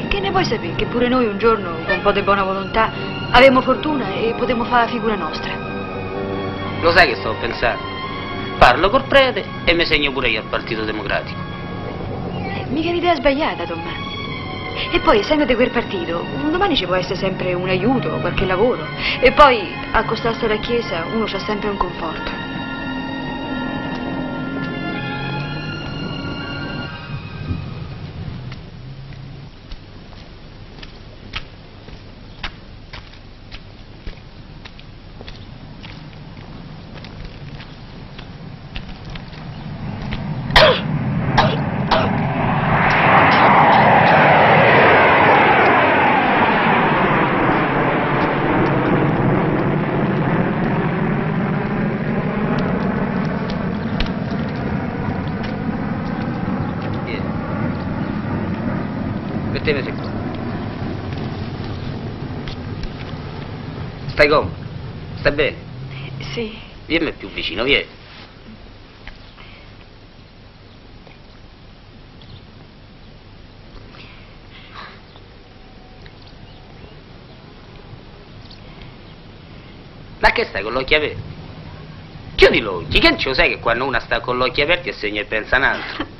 Che ne vuoi sapere? Che pure noi un giorno, con un po' di buona volontà, avemmo fortuna e potremmo fare la figura nostra. Lo sai che sto pensando? Parlo col prete e mi segno pure io al Partito Democratico. Mica un'idea sbagliata, Tommaso. E poi, essendo di quel partito, un domani ci può essere sempre un aiuto, qualche lavoro. E poi, accostarsi alla chiesa, uno c'ha sempre un conforto. Mettete qua. Stai comodo? Stai bene? Sì. Vieni più vicino, vieni. Ma che stai con l'occhio aperto? Chiudi l'occhio, che non ce lo sai che quando una sta con l'occhio aperti e segna e pensa un altro?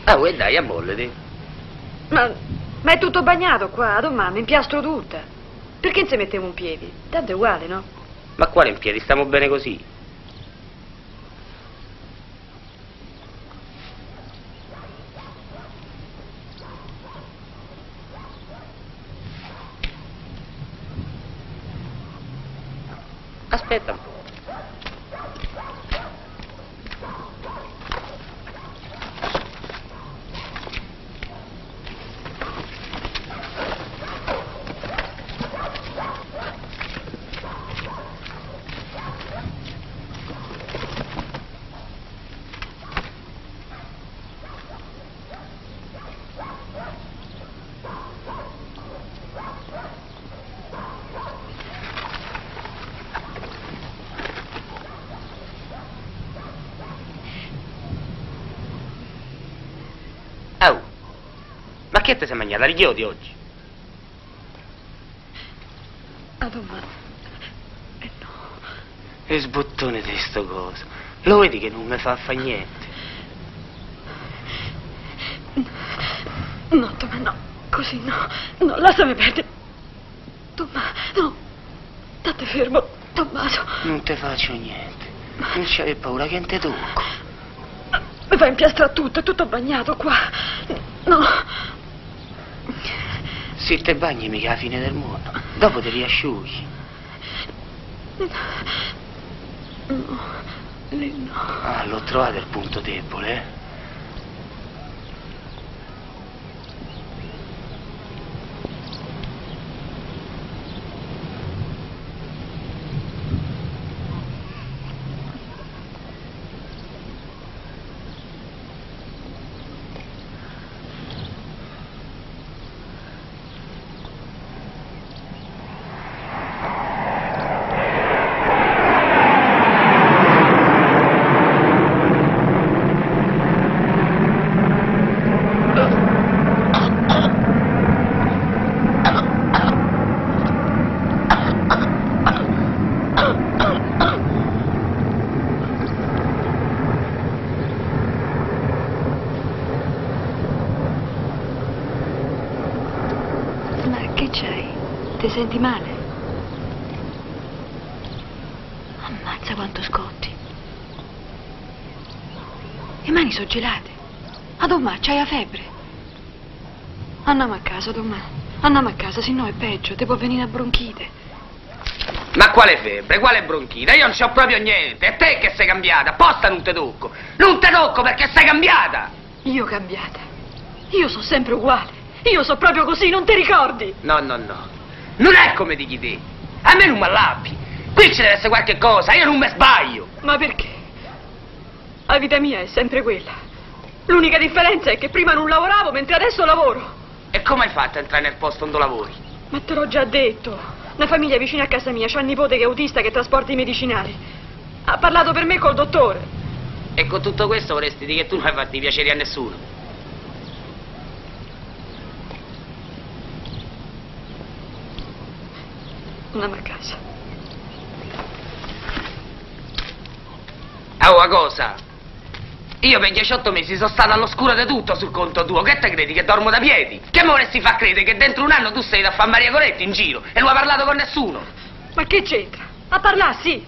Ah, vuoi dai, ammollati. Ma è tutto bagnato qua, domani, mi impiastro tutta. Perché non si mettevo in piedi? Tanto è uguale, no? Ma quale in piedi? Stiamo bene così. Aspetta un po'. Ma che te sei mangiata? La richiodi oggi? Ah, domani. No. E sbottone di sto coso. Lo vedi che non mi fa fare niente? No, Tommaso, no. Così no. No, lasciami perdere. Tommaso, no. State fermo, Tommaso. Non te faccio niente. Non c'avevi paura che non te tocco. Mi fa impiastrare tutto, è tutto bagnato qua. No. Se te bagni mica è la fine del mondo. Dopo ti riasciughi. No, lì no. Ah, l'ho trovato il punto debole, eh? Ti senti male? Ammazza quanto scotti. Le mani sono gelate. A domani c'hai la febbre. Andiamo a casa domani. Andiamo a casa, se no è peggio, ti può venire la bronchite. Ma quale febbre, quale bronchita? Io non c'ho proprio niente. È te che sei cambiata. Apposta non te tocco. Non te tocco perché sei cambiata. Io cambiata? Io sono sempre uguale. Io sono proprio così, non ti ricordi? No. Non è come dici te. A me non mi allappi. Qui ci deve essere qualche cosa, io non mi sbaglio. Ma perché? La vita mia è sempre quella. L'unica differenza è che prima non lavoravo, mentre adesso lavoro. E come hai fatto a entrare nel posto dove lavori? Ma te l'ho già detto. Una famiglia vicina a casa mia, c'ha un nipote che è autista che trasporta i medicinali. Ha parlato per me col dottore. E con tutto questo vorresti dire che tu non hai fatto i piaceri a nessuno? Andiamo a casa. Oh, una cosa. Io per 18 mesi sono stato all'oscuro di tutto sul conto tuo. Che te credi, che dormo da piedi? Che mi vorresti far credere che dentro un anno tu sei da fare Maria Coretti in giro e non hai parlato con nessuno? Ma che c'entra? A parlare sì.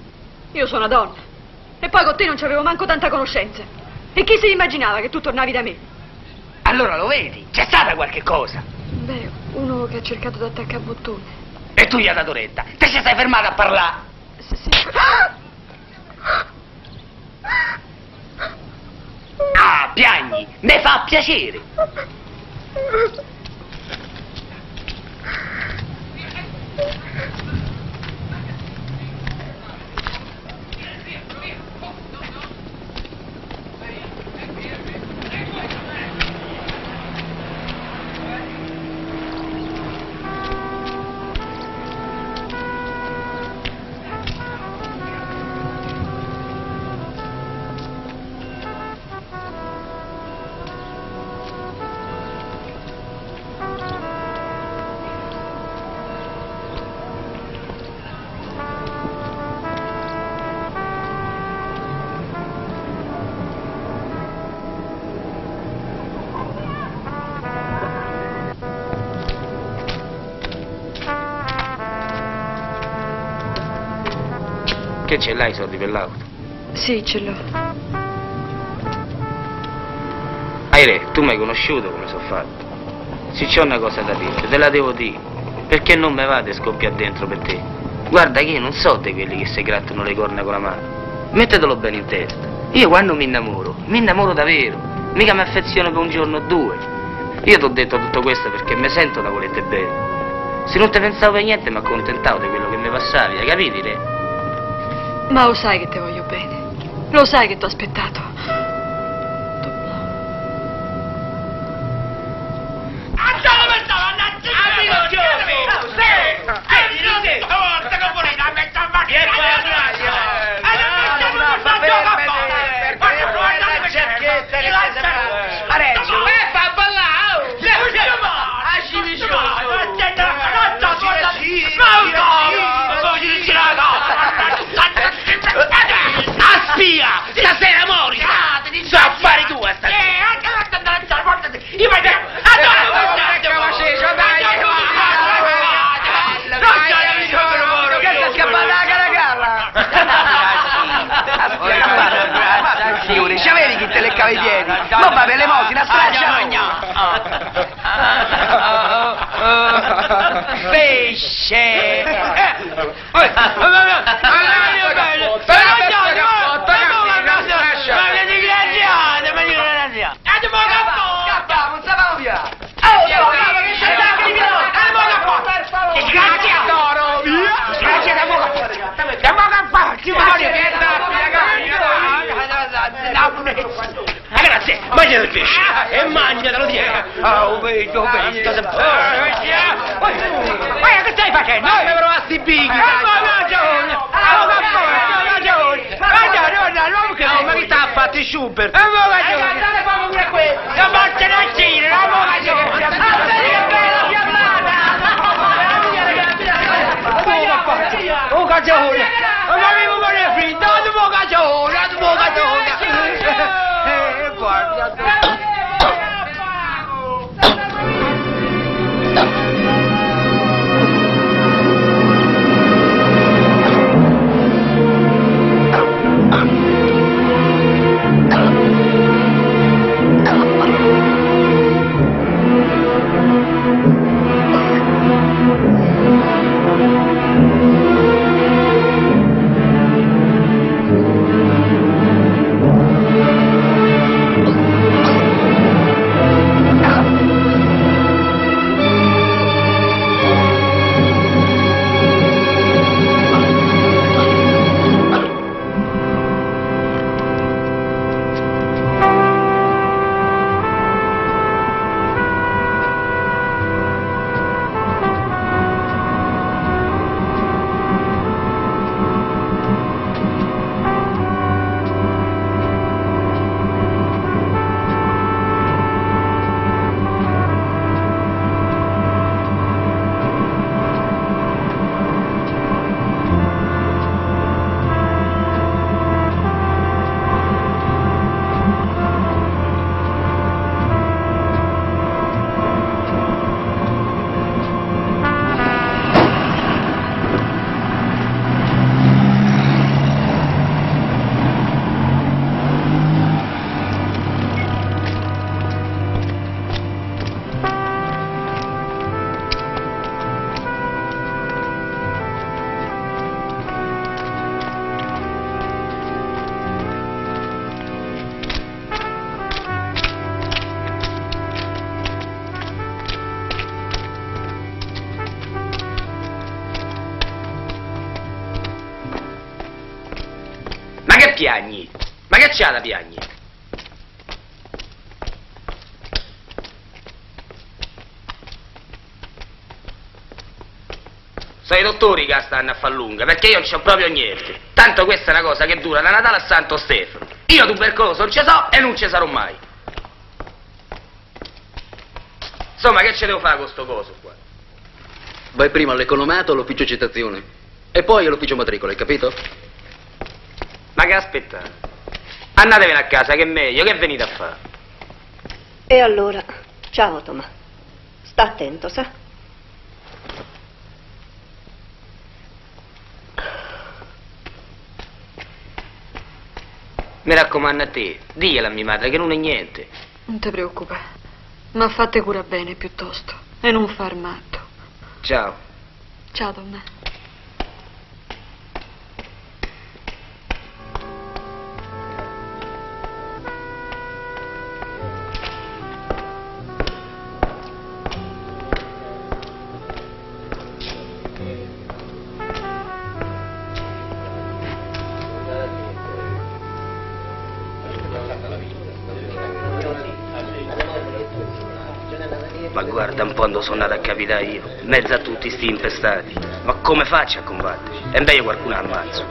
Io sono una donna. E poi con te non c'avevo manco tanta conoscenza. E chi si immaginava che tu tornavi da me? Allora lo vedi, c'è stata qualche cosa. Beh, uno che ha cercato di attaccare bottone. E tu gli hai dato retta. Te ci sei fermata a parlare? Sì. Ah, piagni, ne fa piacere. Che ce l'hai i soldi per l'auto? Sì, ce l'ho. Aire, tu mi hai conosciuto come sono fatto. Se c'è una cosa da dire, te la devo dire. Perché non me vado e scoppia dentro per te? Guarda che io non so di quelli che si grattano le corna con la mano. Mettetelo bene in testa. Io quando mi innamoro davvero. Mica mi affeziono per un giorno o due. Io ti ho detto tutto questo perché mi sento da volete bene. Se non te pensavo per niente mi accontentavo di quello che mi passavi, hai capito, Re? Ma lo sai che ti voglio bene. Lo sai che ti ho aspettato. Spia! Stasera muori! So affari tua stasera! Io mi devo... Figuri, ci avevi chi te leccava i piedi? Ma va per l'elemosina, Pesce! Grazie, mangia il pesce e mangiatelo dietro. Oh, vedo, guarda che stai facendo? Noi avremo a sti bighi. Ma che sta a fare Schubert? E mo ragione. La morte non gira, la morte. Un caccione. Ma vivo con le fritte, non può caccione, non può caccione. Guarda. piagni? Ma che c'ha da piagne? Sono i dottori che stanno a far lunga, perché io non c'ho proprio niente. Tanto questa è una cosa che dura da Natale a Santo Stefano. Io tubercoloso non ci so e non ci sarò mai. Insomma, che ce devo fare con sto coso qua? Vai prima all'economato, all'ufficio citazione e poi all'ufficio matricola, hai capito? Ma che aspettate? Andatevene a casa che è meglio, che venite a fare? E allora, ciao Tomà. Sta attento, sa? Mi raccomando a te, digliela a mia madre che non è niente. Non ti preoccupare, ma fate cura bene piuttosto e non far matto. Ciao. Ciao Tomà. Ma guarda un po' quando sono andato a capitare io, in mezzo a tutti sti impestati. Ma come faccio a combatterci? È meglio qualcuno ammazzo.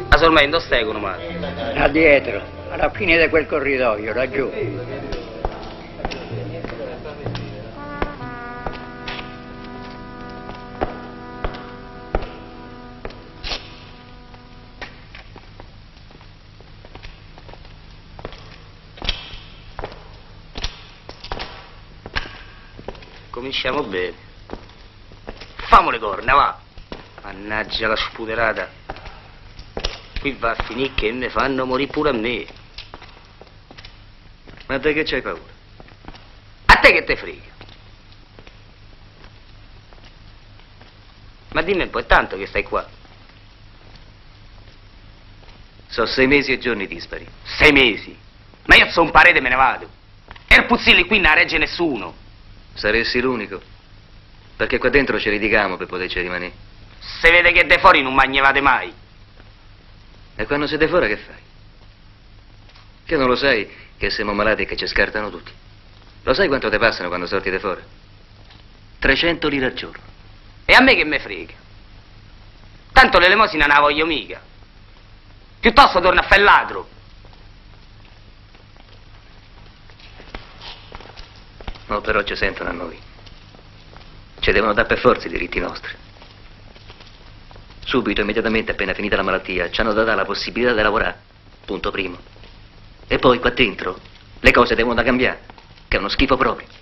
Ma ormai non stai con male? Da dietro, alla fine di quel corridoio, laggiù. Cominciamo bene. Famo le corna, va. Mannaggia la spuderata. Qui va a finire che ne fanno morire pure a me. Ma te che c'hai paura? A te che te frega? Ma dimmi un po', è tanto che stai qua? Sono 6 mesi e giorni dispari. 6 mesi? Ma io sono un parete e me ne vado. E il Puzzilli qui non ha regge nessuno. Saresti l'unico. Perché qua dentro ci litigamo per poterci rimanere. Se vede che de fuori non magnevate mai. E quando siete fuori che fai? Che non lo sai che siamo malati e che ci scartano tutti? Lo sai quanto te passano quando sorti di fuori? 300 lire al giorno. E a me che me frega? Tanto l'elemosina non la voglio mica. Piuttosto torna a fare il ladro. No, però ci sentono a noi. Ci devono dare per forza i diritti nostri. Subito, immediatamente, appena finita la malattia, ci hanno dato la possibilità di lavorare. Punto primo. E poi, qua dentro, le cose devono da cambiare, che è uno schifo proprio.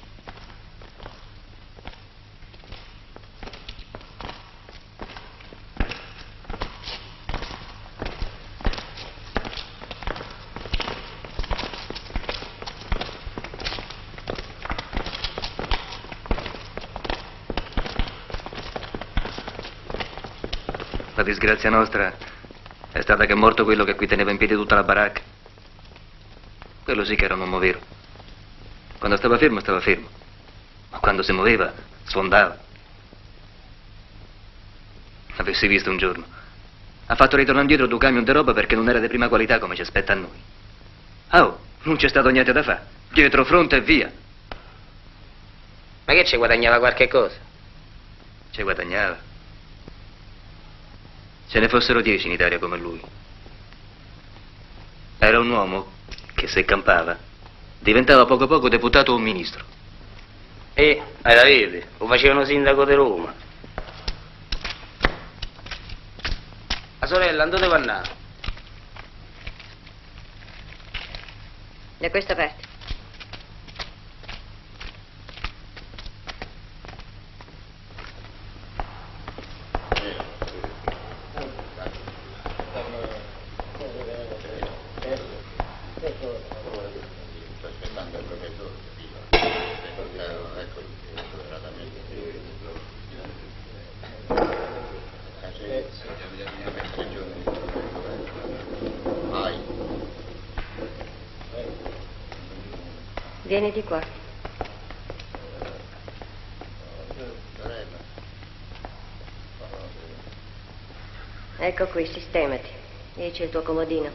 La disgrazia nostra è stata che è morto quello che qui teneva in piedi tutta la baracca. Quello sì che era un uomo vero. Quando stava fermo, ma quando si muoveva, sfondava. Avessi visto un giorno. Ha fatto ritornare indietro 2 camion di roba perché non era di prima qualità come ci aspetta a noi. Oh, non c'è stato niente da fare. Dietro, fronte e via. Ma che ci guadagnava qualche cosa? Ci guadagnava. Ce ne fossero 10 in Italia come lui. Era un uomo che se campava diventava poco a poco deputato o ministro. Hai da vedere, lo facevano sindaco di Roma. La sorella, dove deve andare? Da questa parte. Vieni di qua. Ecco qui, sistemati. Lì c'è il tuo comodino.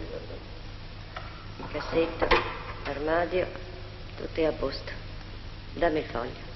Cassetto, armadio, tutto è a posto. Dammi il foglio.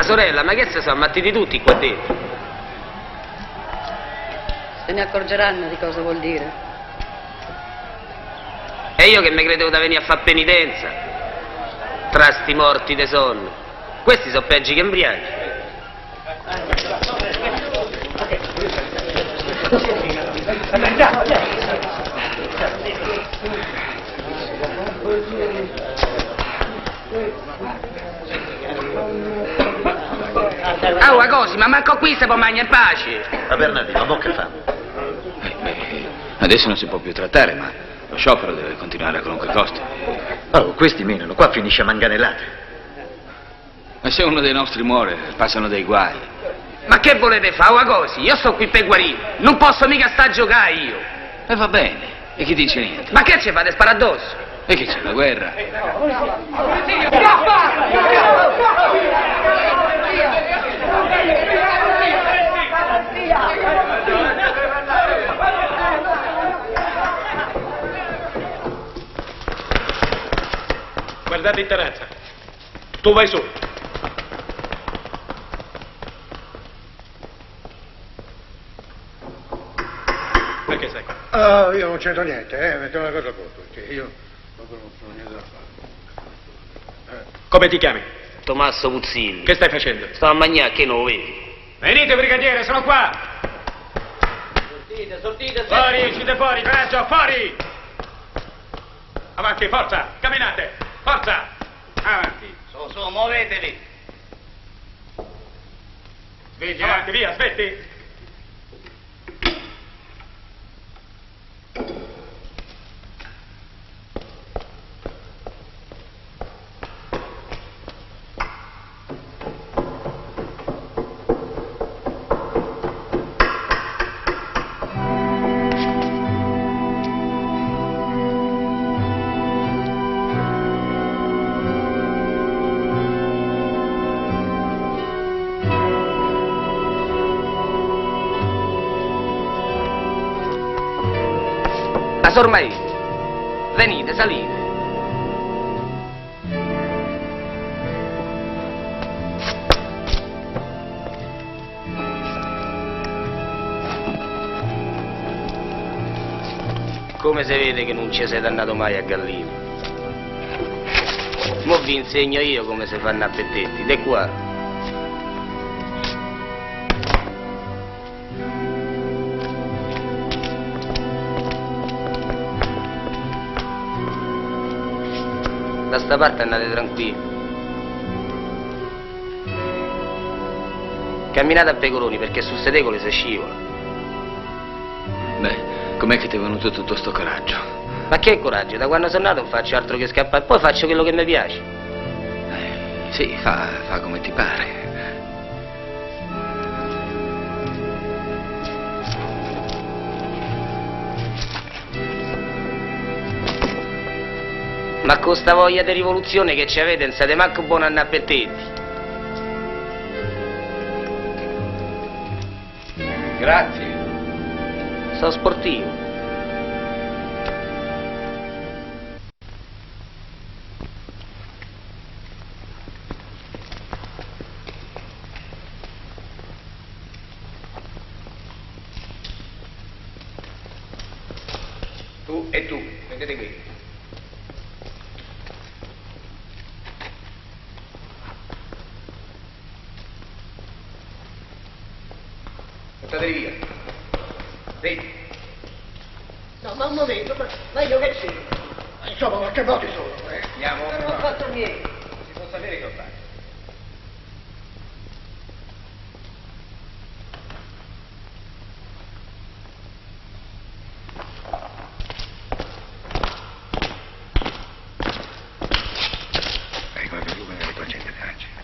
Sorella, ma che se sono ammattiti tutti qua dentro? Se ne accorgeranno di cosa vuol dire. E io che mi credevo da venire a fare penitenza. Tra sti morti de sonno. Questi sono peggi che embriachi. Oh, Agosi, ma manco qui si può mangiare in pace. Ma Bernardino, ma che fa? Adesso non si può più trattare, ma lo sciopero deve continuare a qualunque costo. Oh, questi menano, qua finisce a manganellate. Ma se uno dei nostri muore, passano dei guai. Ma che volete fare, Agosi? Io sto qui per guarire, non posso mica sta a giocare io. E va bene, e chi dice niente? Ma che ci fate, spara addosso? E che c'è la guerra? Guardate in terrazza. Tu vai su. perché sei qua? Ah, io non c'entro niente, metto una cosa poco, perché io non ho niente da fare. Come ti chiami? Tommaso Puzzilli. Che stai facendo? Sto a mangiare, che non lo vedi? Venite, brigadiere, sono qua! Sortite, Fuori, uscite fuori, coraggio, fuori! Avanti, forza, camminate, forza! Avanti. Su, muovetevi. Sveglia. Avanti, via, aspetti. Ormai, venite, salite. Come si vede che non ci siete andato mai a Gallino? Mo vi insegno io come si fanno a pettetti, de qua. Da sta parte andate tranquilli. Camminate a pecoroni perché sul sedecolo si scivola. Beh, com'è che ti è venuto tutto sto coraggio? Ma che coraggio? Da quando sono nato non faccio altro che scappare, poi faccio quello che mi piace. Sì, fa come ti pare. Ma con sta voglia di rivoluzione che ci avete non siete manco buoni a appetiti. Grazie. Sono sportivo. Tu e tu, vedete qui. Portatevi via. Vedi? No, ma un momento, ma io che c'entro? Insomma, ma che voti sono, Andiamo. Non ho fatto niente. Si può sapere che ho fatto. Guarda, tu me ne concedi, Angelo.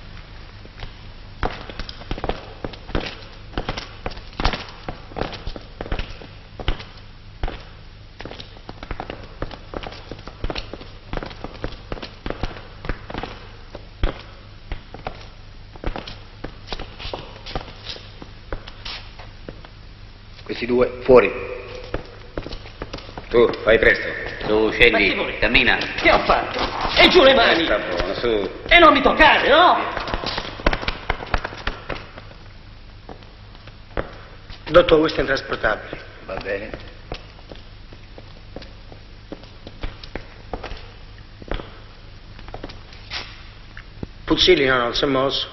Questi due, fuori. Tu, fai presto. Su, scendi, cammina. Che ho fatto? E giù le mani! Sta buono, su. E non mi toccate, no? Dottor, questo è intrasportabile. Va bene. Puzzilli no, non si è mosso.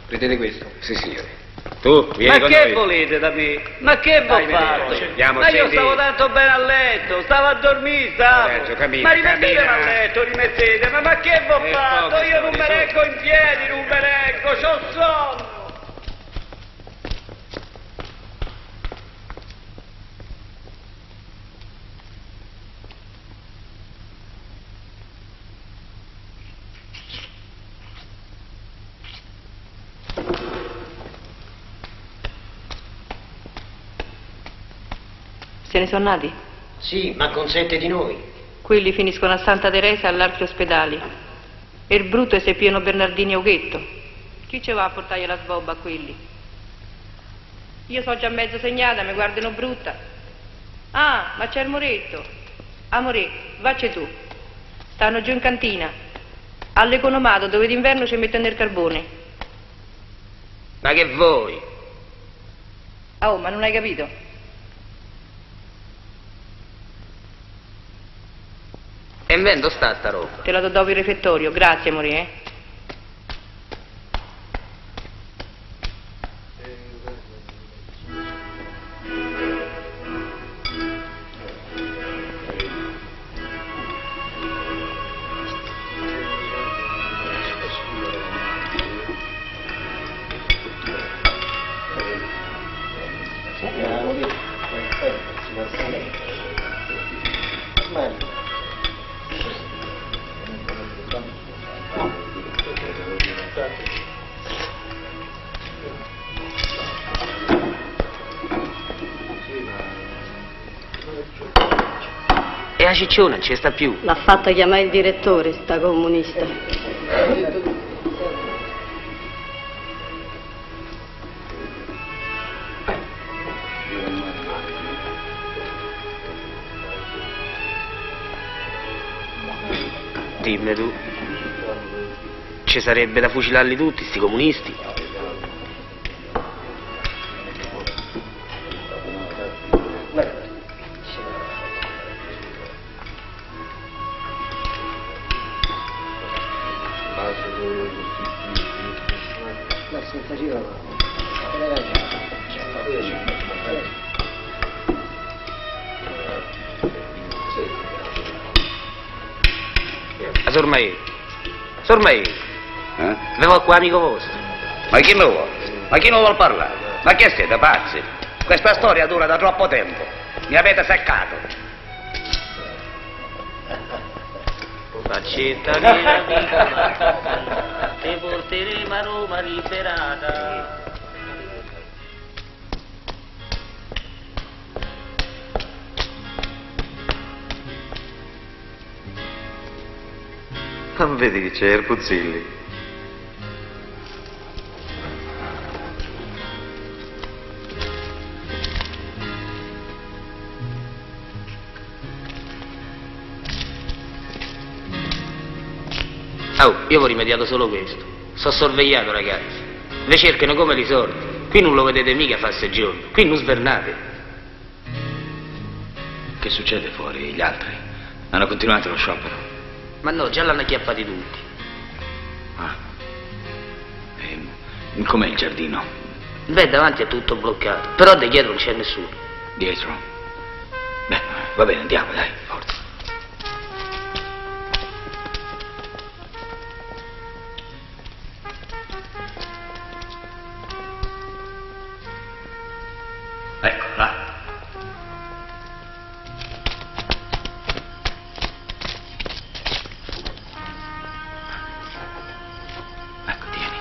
Vedete questo? Sì, signore. Tu, vieni Ma con che noi. volete da me? Ma che v'ho Dai, fatto? vediamo, andiamo, Ma io scendi. stavo tanto bene a letto, stavo a dormire, stavo. Coraggio, cammina, Ma rimettetemi cammina. a letto, rimettete. Ma che v'ho fatto? poco, Io non su, me su. reggo in piedi, non me reggo, c'ho sonno. Se ne sono nati? Sì, ma consente di noi. Quelli finiscono a Santa Teresa all'Archi Ospedali. E il brutto è se pieno Bernardini e Oghetto. Chi ci va a portargli la sbobba a quelli? Io so già mezzo segnata, mi guardano brutta. Ah, ma c'è il Moretto. Amore, vacci tu. Stanno giù in cantina, all'economato, dove d'inverno ci mettono il carbone. Ma che vuoi? Oh, ma non hai capito? E in vento sta roba? Te la do dopo il refettorio, grazie amore, E la cicciona non ci sta più. L'ha fatta chiamare il direttore, sta comunista. Dimmi tu. Ci sarebbe da fucilarli tutti, sti comunisti. Sormai, avevo qua amico vostro. Ma chi lo vuole? Ma chi non vuol parlare? Ma che siete pazzi? Questa storia dura da troppo tempo. Mi avete seccato. Faccetta nera vita, te porteremo a Roma liberata. Non vedi che c'è Erpuzzilli? Oh, io ho rimediato solo questo. Sto sorvegliato, ragazzi. Vi cercano come li sordi. Qui non lo vedete mica fa 6 giorni. Qui non svernate. Che succede fuori? Gli altri hanno continuato lo sciopero? Ma no, già l'hanno acchiappati tutti. Ah. E com'è il giardino? Beh, davanti è tutto bloccato. Però da dietro non c'è nessuno. Dietro? Beh, va bene, andiamo, dai, forza. Ecco, là. Ecco, tieni.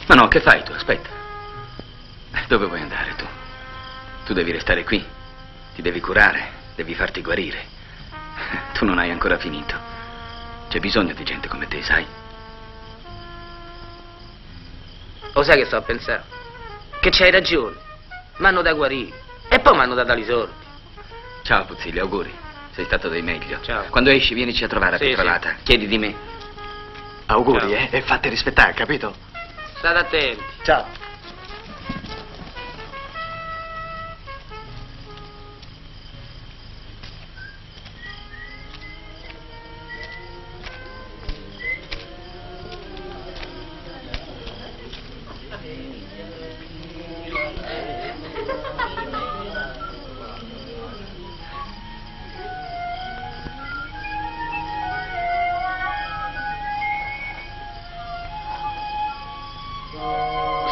Ma no, che fai tu? Aspetta. Dove vuoi andare tu? Tu devi restare qui. Ti devi curare, devi farti guarire. Tu non hai ancora finito. C'è bisogno di gente come te, sai? Lo sai che sto a pensare? Che c'hai ragione. M'hanno da guarire. E poi m'hanno da dare i soldi. Ciao Puzzilli, auguri. Sei stato dei meglio. Ciao. Quando esci vienici a trovare a Pietrolata. Sì. Chiedi di me. Auguri, Ciao. E fate rispettare, capito? State attenti. Ciao.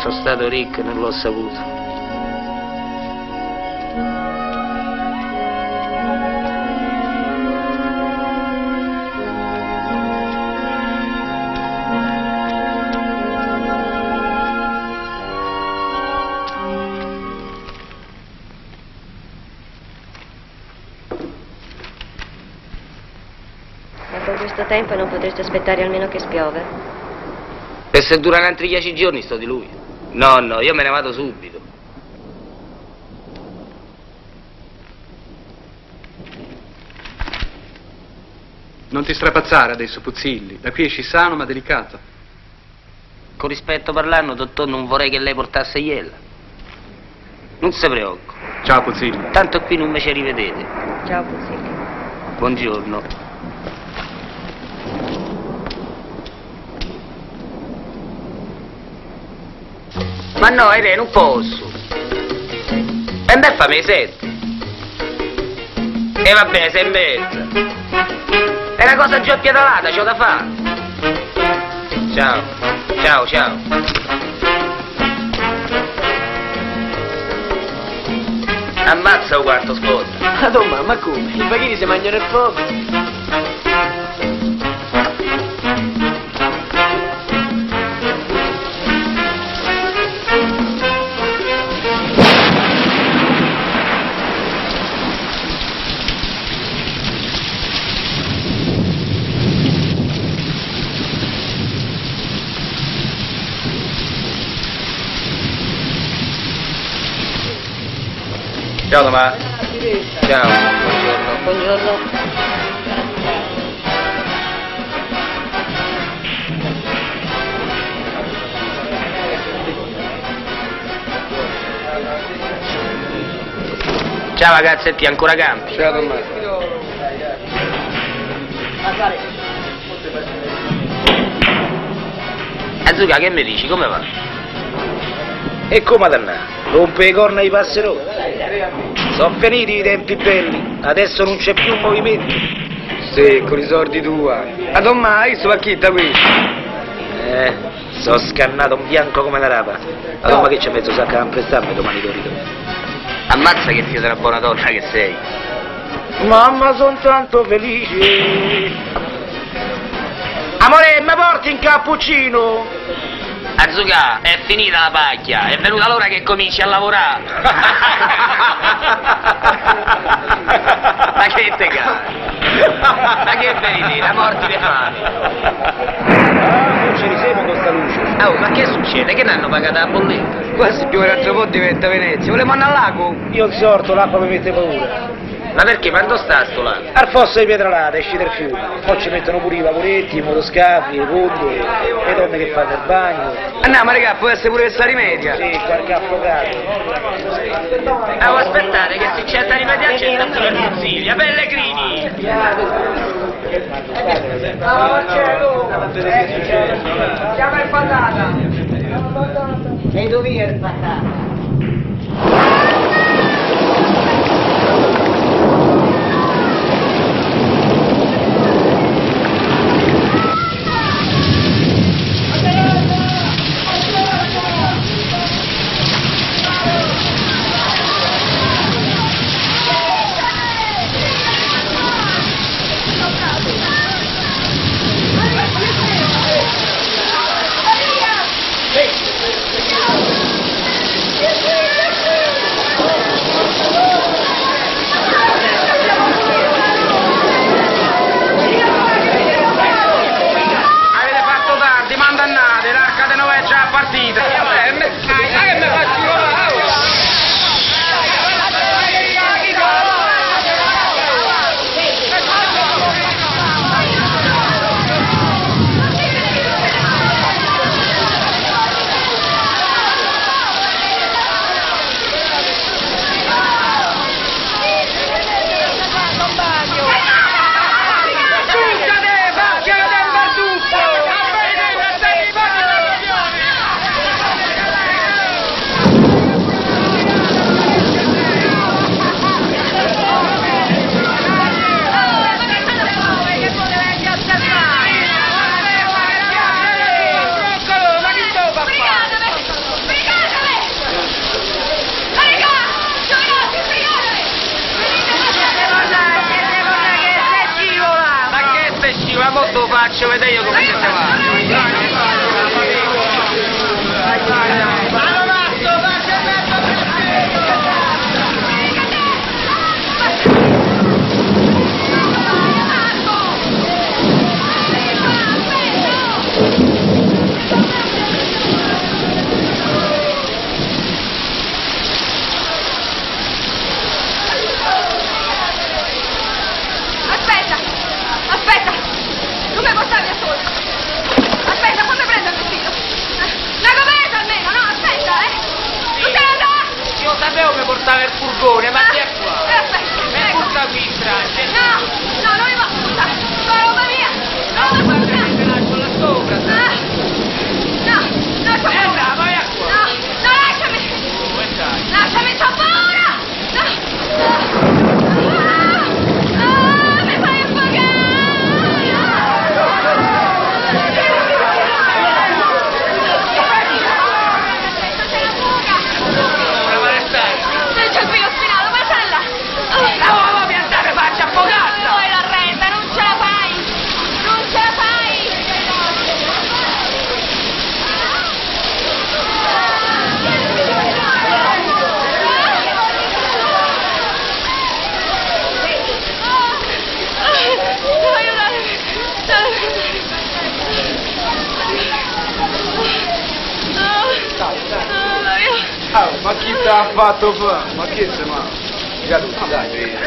Sono stato ricco e non l'ho saputo. Ma con questo tempo non potreste aspettare almeno che spiove? E se durano altri 10 giorni sto di lui. No, io me ne vado subito. Non ti strapazzare adesso, Puzzilli. Da qui esci sano ma delicato. Con rispetto parlando, dottor, non vorrei che lei portasse iella. Non si preoccupi. Ciao, Puzzilli. Tanto qui non mi ci rivedete. Ciao, Puzzilli. Buongiorno. Ma no, Irene, non posso. E beh, fammi 7. E va bene, 6 e mezza. È una cosa già piedalata, c'ho da fare. Ciao, ciao, ciao. Ammazza un quarto scotta. Madonna, ma come? I pachini si mangiano il fuoco? Ciao Tomà. Ciao, buongiorno. Buongiorno. Ciao ragazzetti, ancora campi? Ciao Tommaso. Azuka, che mi dici? Come va? E come dannato? Rompe le corna ai passeroni. Sono finiti i tempi belli, adesso non c'è più movimento. Sì, con i sordi tua. Ma non mai, sto pacchetta qui. Sono scannato un bianco come una rapa. Ma no. Che c'è mezzo sacco a prestarmi domani dorito? Ammazza che figlio della buona donna che sei. Mamma, sono tanto felice. Amore, mi porti in cappuccino? Azuka, è finita la pacchia, è venuta l'ora che cominci a lavorare. Ma che te cari? Ma che verità, la morti di fame. Non ci risiamo con sta luce. Oh, ma che succede? Che ne hanno pagato la bolletta? Qua se più un altro po' diventa Venezia. Volevamo andare al lago? Io ho sorto, l'acqua mi mette paura. Ma perché? Ma dove sta sto lago? Al fosso di Pietralata, esci del fiume. Poi ci mettono pure i vaporetti, i motoscafi, le gondole, le donne che fanno il bagno. Andiamo, raga, può essere pure questa rimedia. Sì, qualche affogato. Devo aspettare che se c'è da rimediare c'è stato per Consiglia. Pellegrini! Chiama il patata. E dove è il patata? Lo faccio vedere io come si fa. Aspetta! portare il furgone, ma che è qua? E porta qui in strage. No, non mi va, la roba mia! No, guarda che te lascio là sopra. No, lasciami! Vai a qua! No, lasciami! Dove stai? Lasciami, c'ho paura! Mi fai affogare! C'è il filo spinato, guarda là! La piantare faccia affogata! Vuoi la renda, non ce la fai! Non ce la fai! Oh, ma chi ti ha fatto fare? Ma che se ma? Caduto, dai.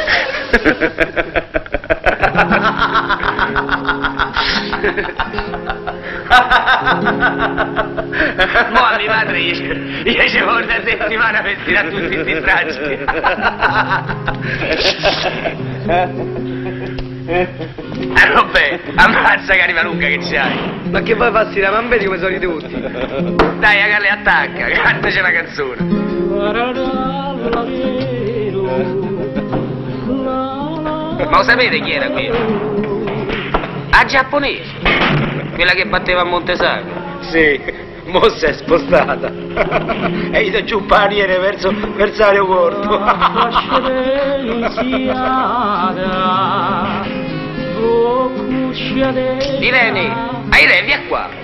Mo' a mia madre gli ci vuole una settimana per tirare tutti questi stracci. Vabbè, ammazza che arriva lunga che c'hai. Ma che poi passi da man vedi come sono ridotti? Dai, Agali, attacca, cantaci una canzone. Ma lo sapete chi era qui? A giapponese, quella che batteva a Montesacro. Sì, mo si è spostata. E gli dà giù un paniere verso l'aeroporto. Irene, via qua.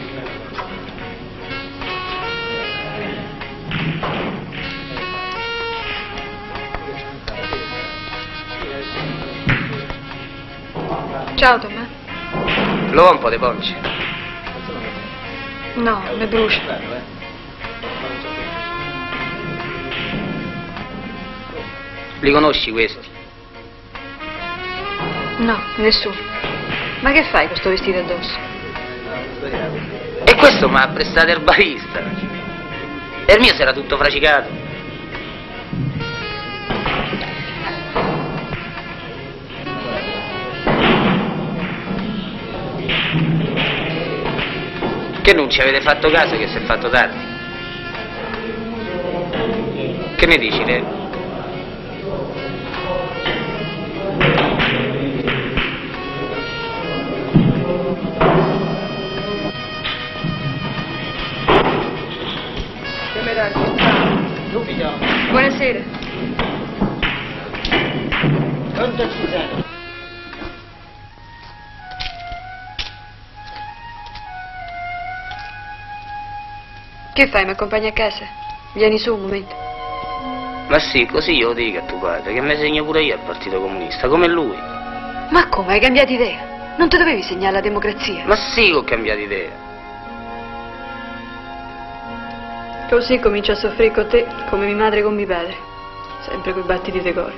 Ciao, Tomà. Lo vuoi un po' di ponce? No, mi brucia. Li conosci questi? No, nessuno. Ma che fai con sto vestito addosso? E questo mi ha prestato il barista. E il mio si era tutto fracicato. Che non ci avete fatto caso che si è fatto tardi? Che ne dici, Leo? Buonasera. Che fai, mi accompagni a casa? Vieni su un momento. Ma sì, così io lo dico a tuo padre, che mi segno pure io al Partito Comunista, come lui. Ma come, hai cambiato idea? Non ti dovevi segnare la democrazia? Ma sì che ho cambiato idea. Così comincio a soffrire con te, come mia madre con mio padre. Sempre coi battiti di cuore.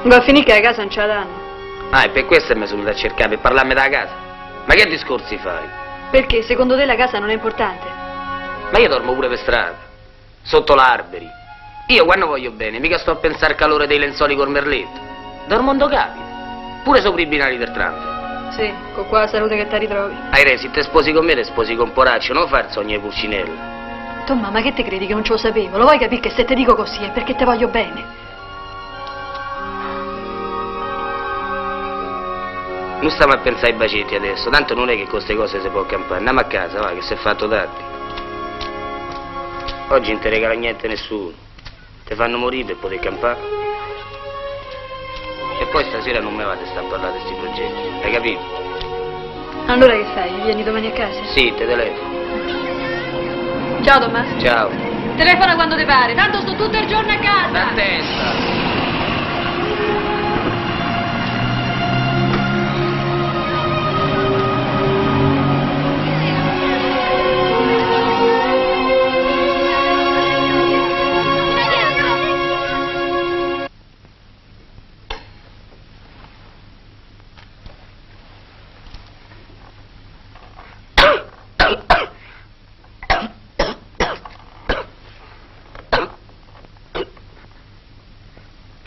Va a finire che a casa non ce la danno. Ah, e per questo mi sono venuto a cercare, per parlarmi della casa. Ma che discorsi fai? Perché, secondo te la casa non è importante? Ma io dormo pure per strada, sotto l'alberi. Io quando voglio bene, mica sto a pensare al calore dei lenzuoli col merletto. Dormo dove capita, pure sopra i binari del tram. Sì, con qua la salute che ti ritrovi. Aire, se te sposi con me, te sposi con Poraccio, non far sogni ai pulcinella. Tomma, ma che te credi che non ce lo sapevo? Lo vuoi capire che se te dico così è perché te voglio bene? Non stiamo a pensare ai bacetti adesso, tanto non è che con queste cose si può campare. Andiamo a casa, va, che si è fatto tardi. Oggi non ti regala niente nessuno. Ti fanno morire per poter campare. E poi stasera non me vado a stare a parlare di questi progetti, hai capito? Allora che fai? Vieni domani a casa? Sì, te telefono. Ciao Tommaso. Ciao. Telefona quando ti pare, tanto sto tutto il giorno a casa. La testa.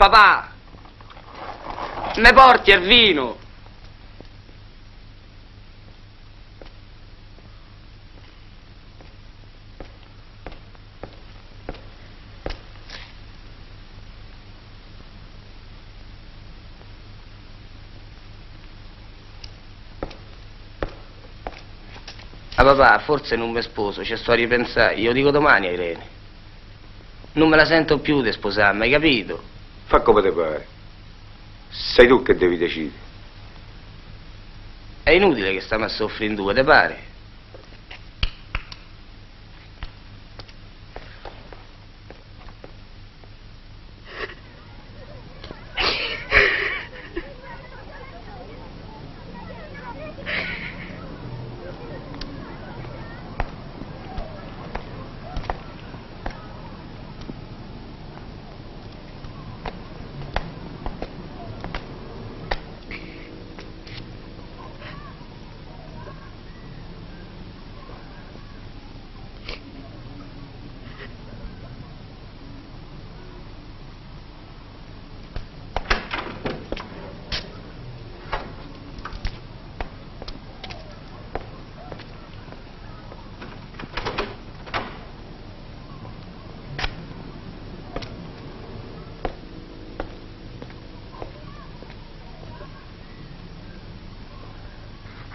papà! Me porti il vino! Ah papà, forse non mi sposo, ci sto a ripensare, io dico domani a Irene. Non me la sento più di sposarmi, hai capito? Fa come te pare. Sei tu che devi decidere. È inutile che stiamo a soffrire in due, te pare?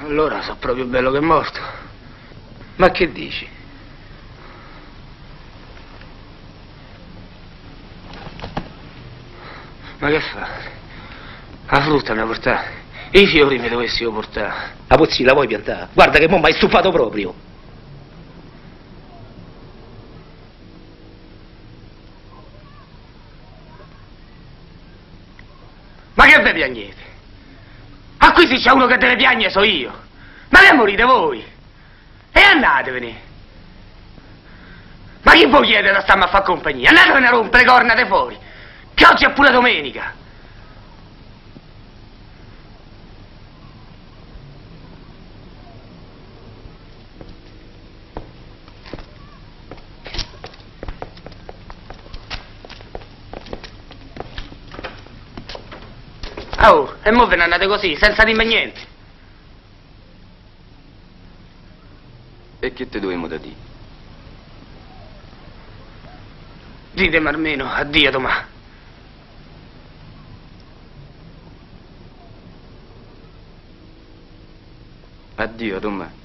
Allora so proprio bello che è morto. Ma che dici? Ma che fare? La frutta mi portare. E i fiori mi dovessero portare. La Puzzilli la vuoi piantare? Guarda che mo' mi hai stufato proprio. Ma che ve piagnete? Ma qui se c'è uno che deve piagnere so io. Ma che morite voi? E andatevene. Ma chi voi chiede da starmi a fare compagnia? Andatevene a rompere le corna di fuori. Che oggi è pure domenica. Oh, e mo ve ne andate così, senza dirmi niente. E che te dovevamo da dire? Ditemi almeno addio domani. Addio domani.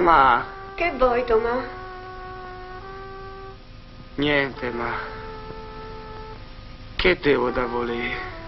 Ma... Che vuoi, Tomà? Niente, ma... Che devo da volere?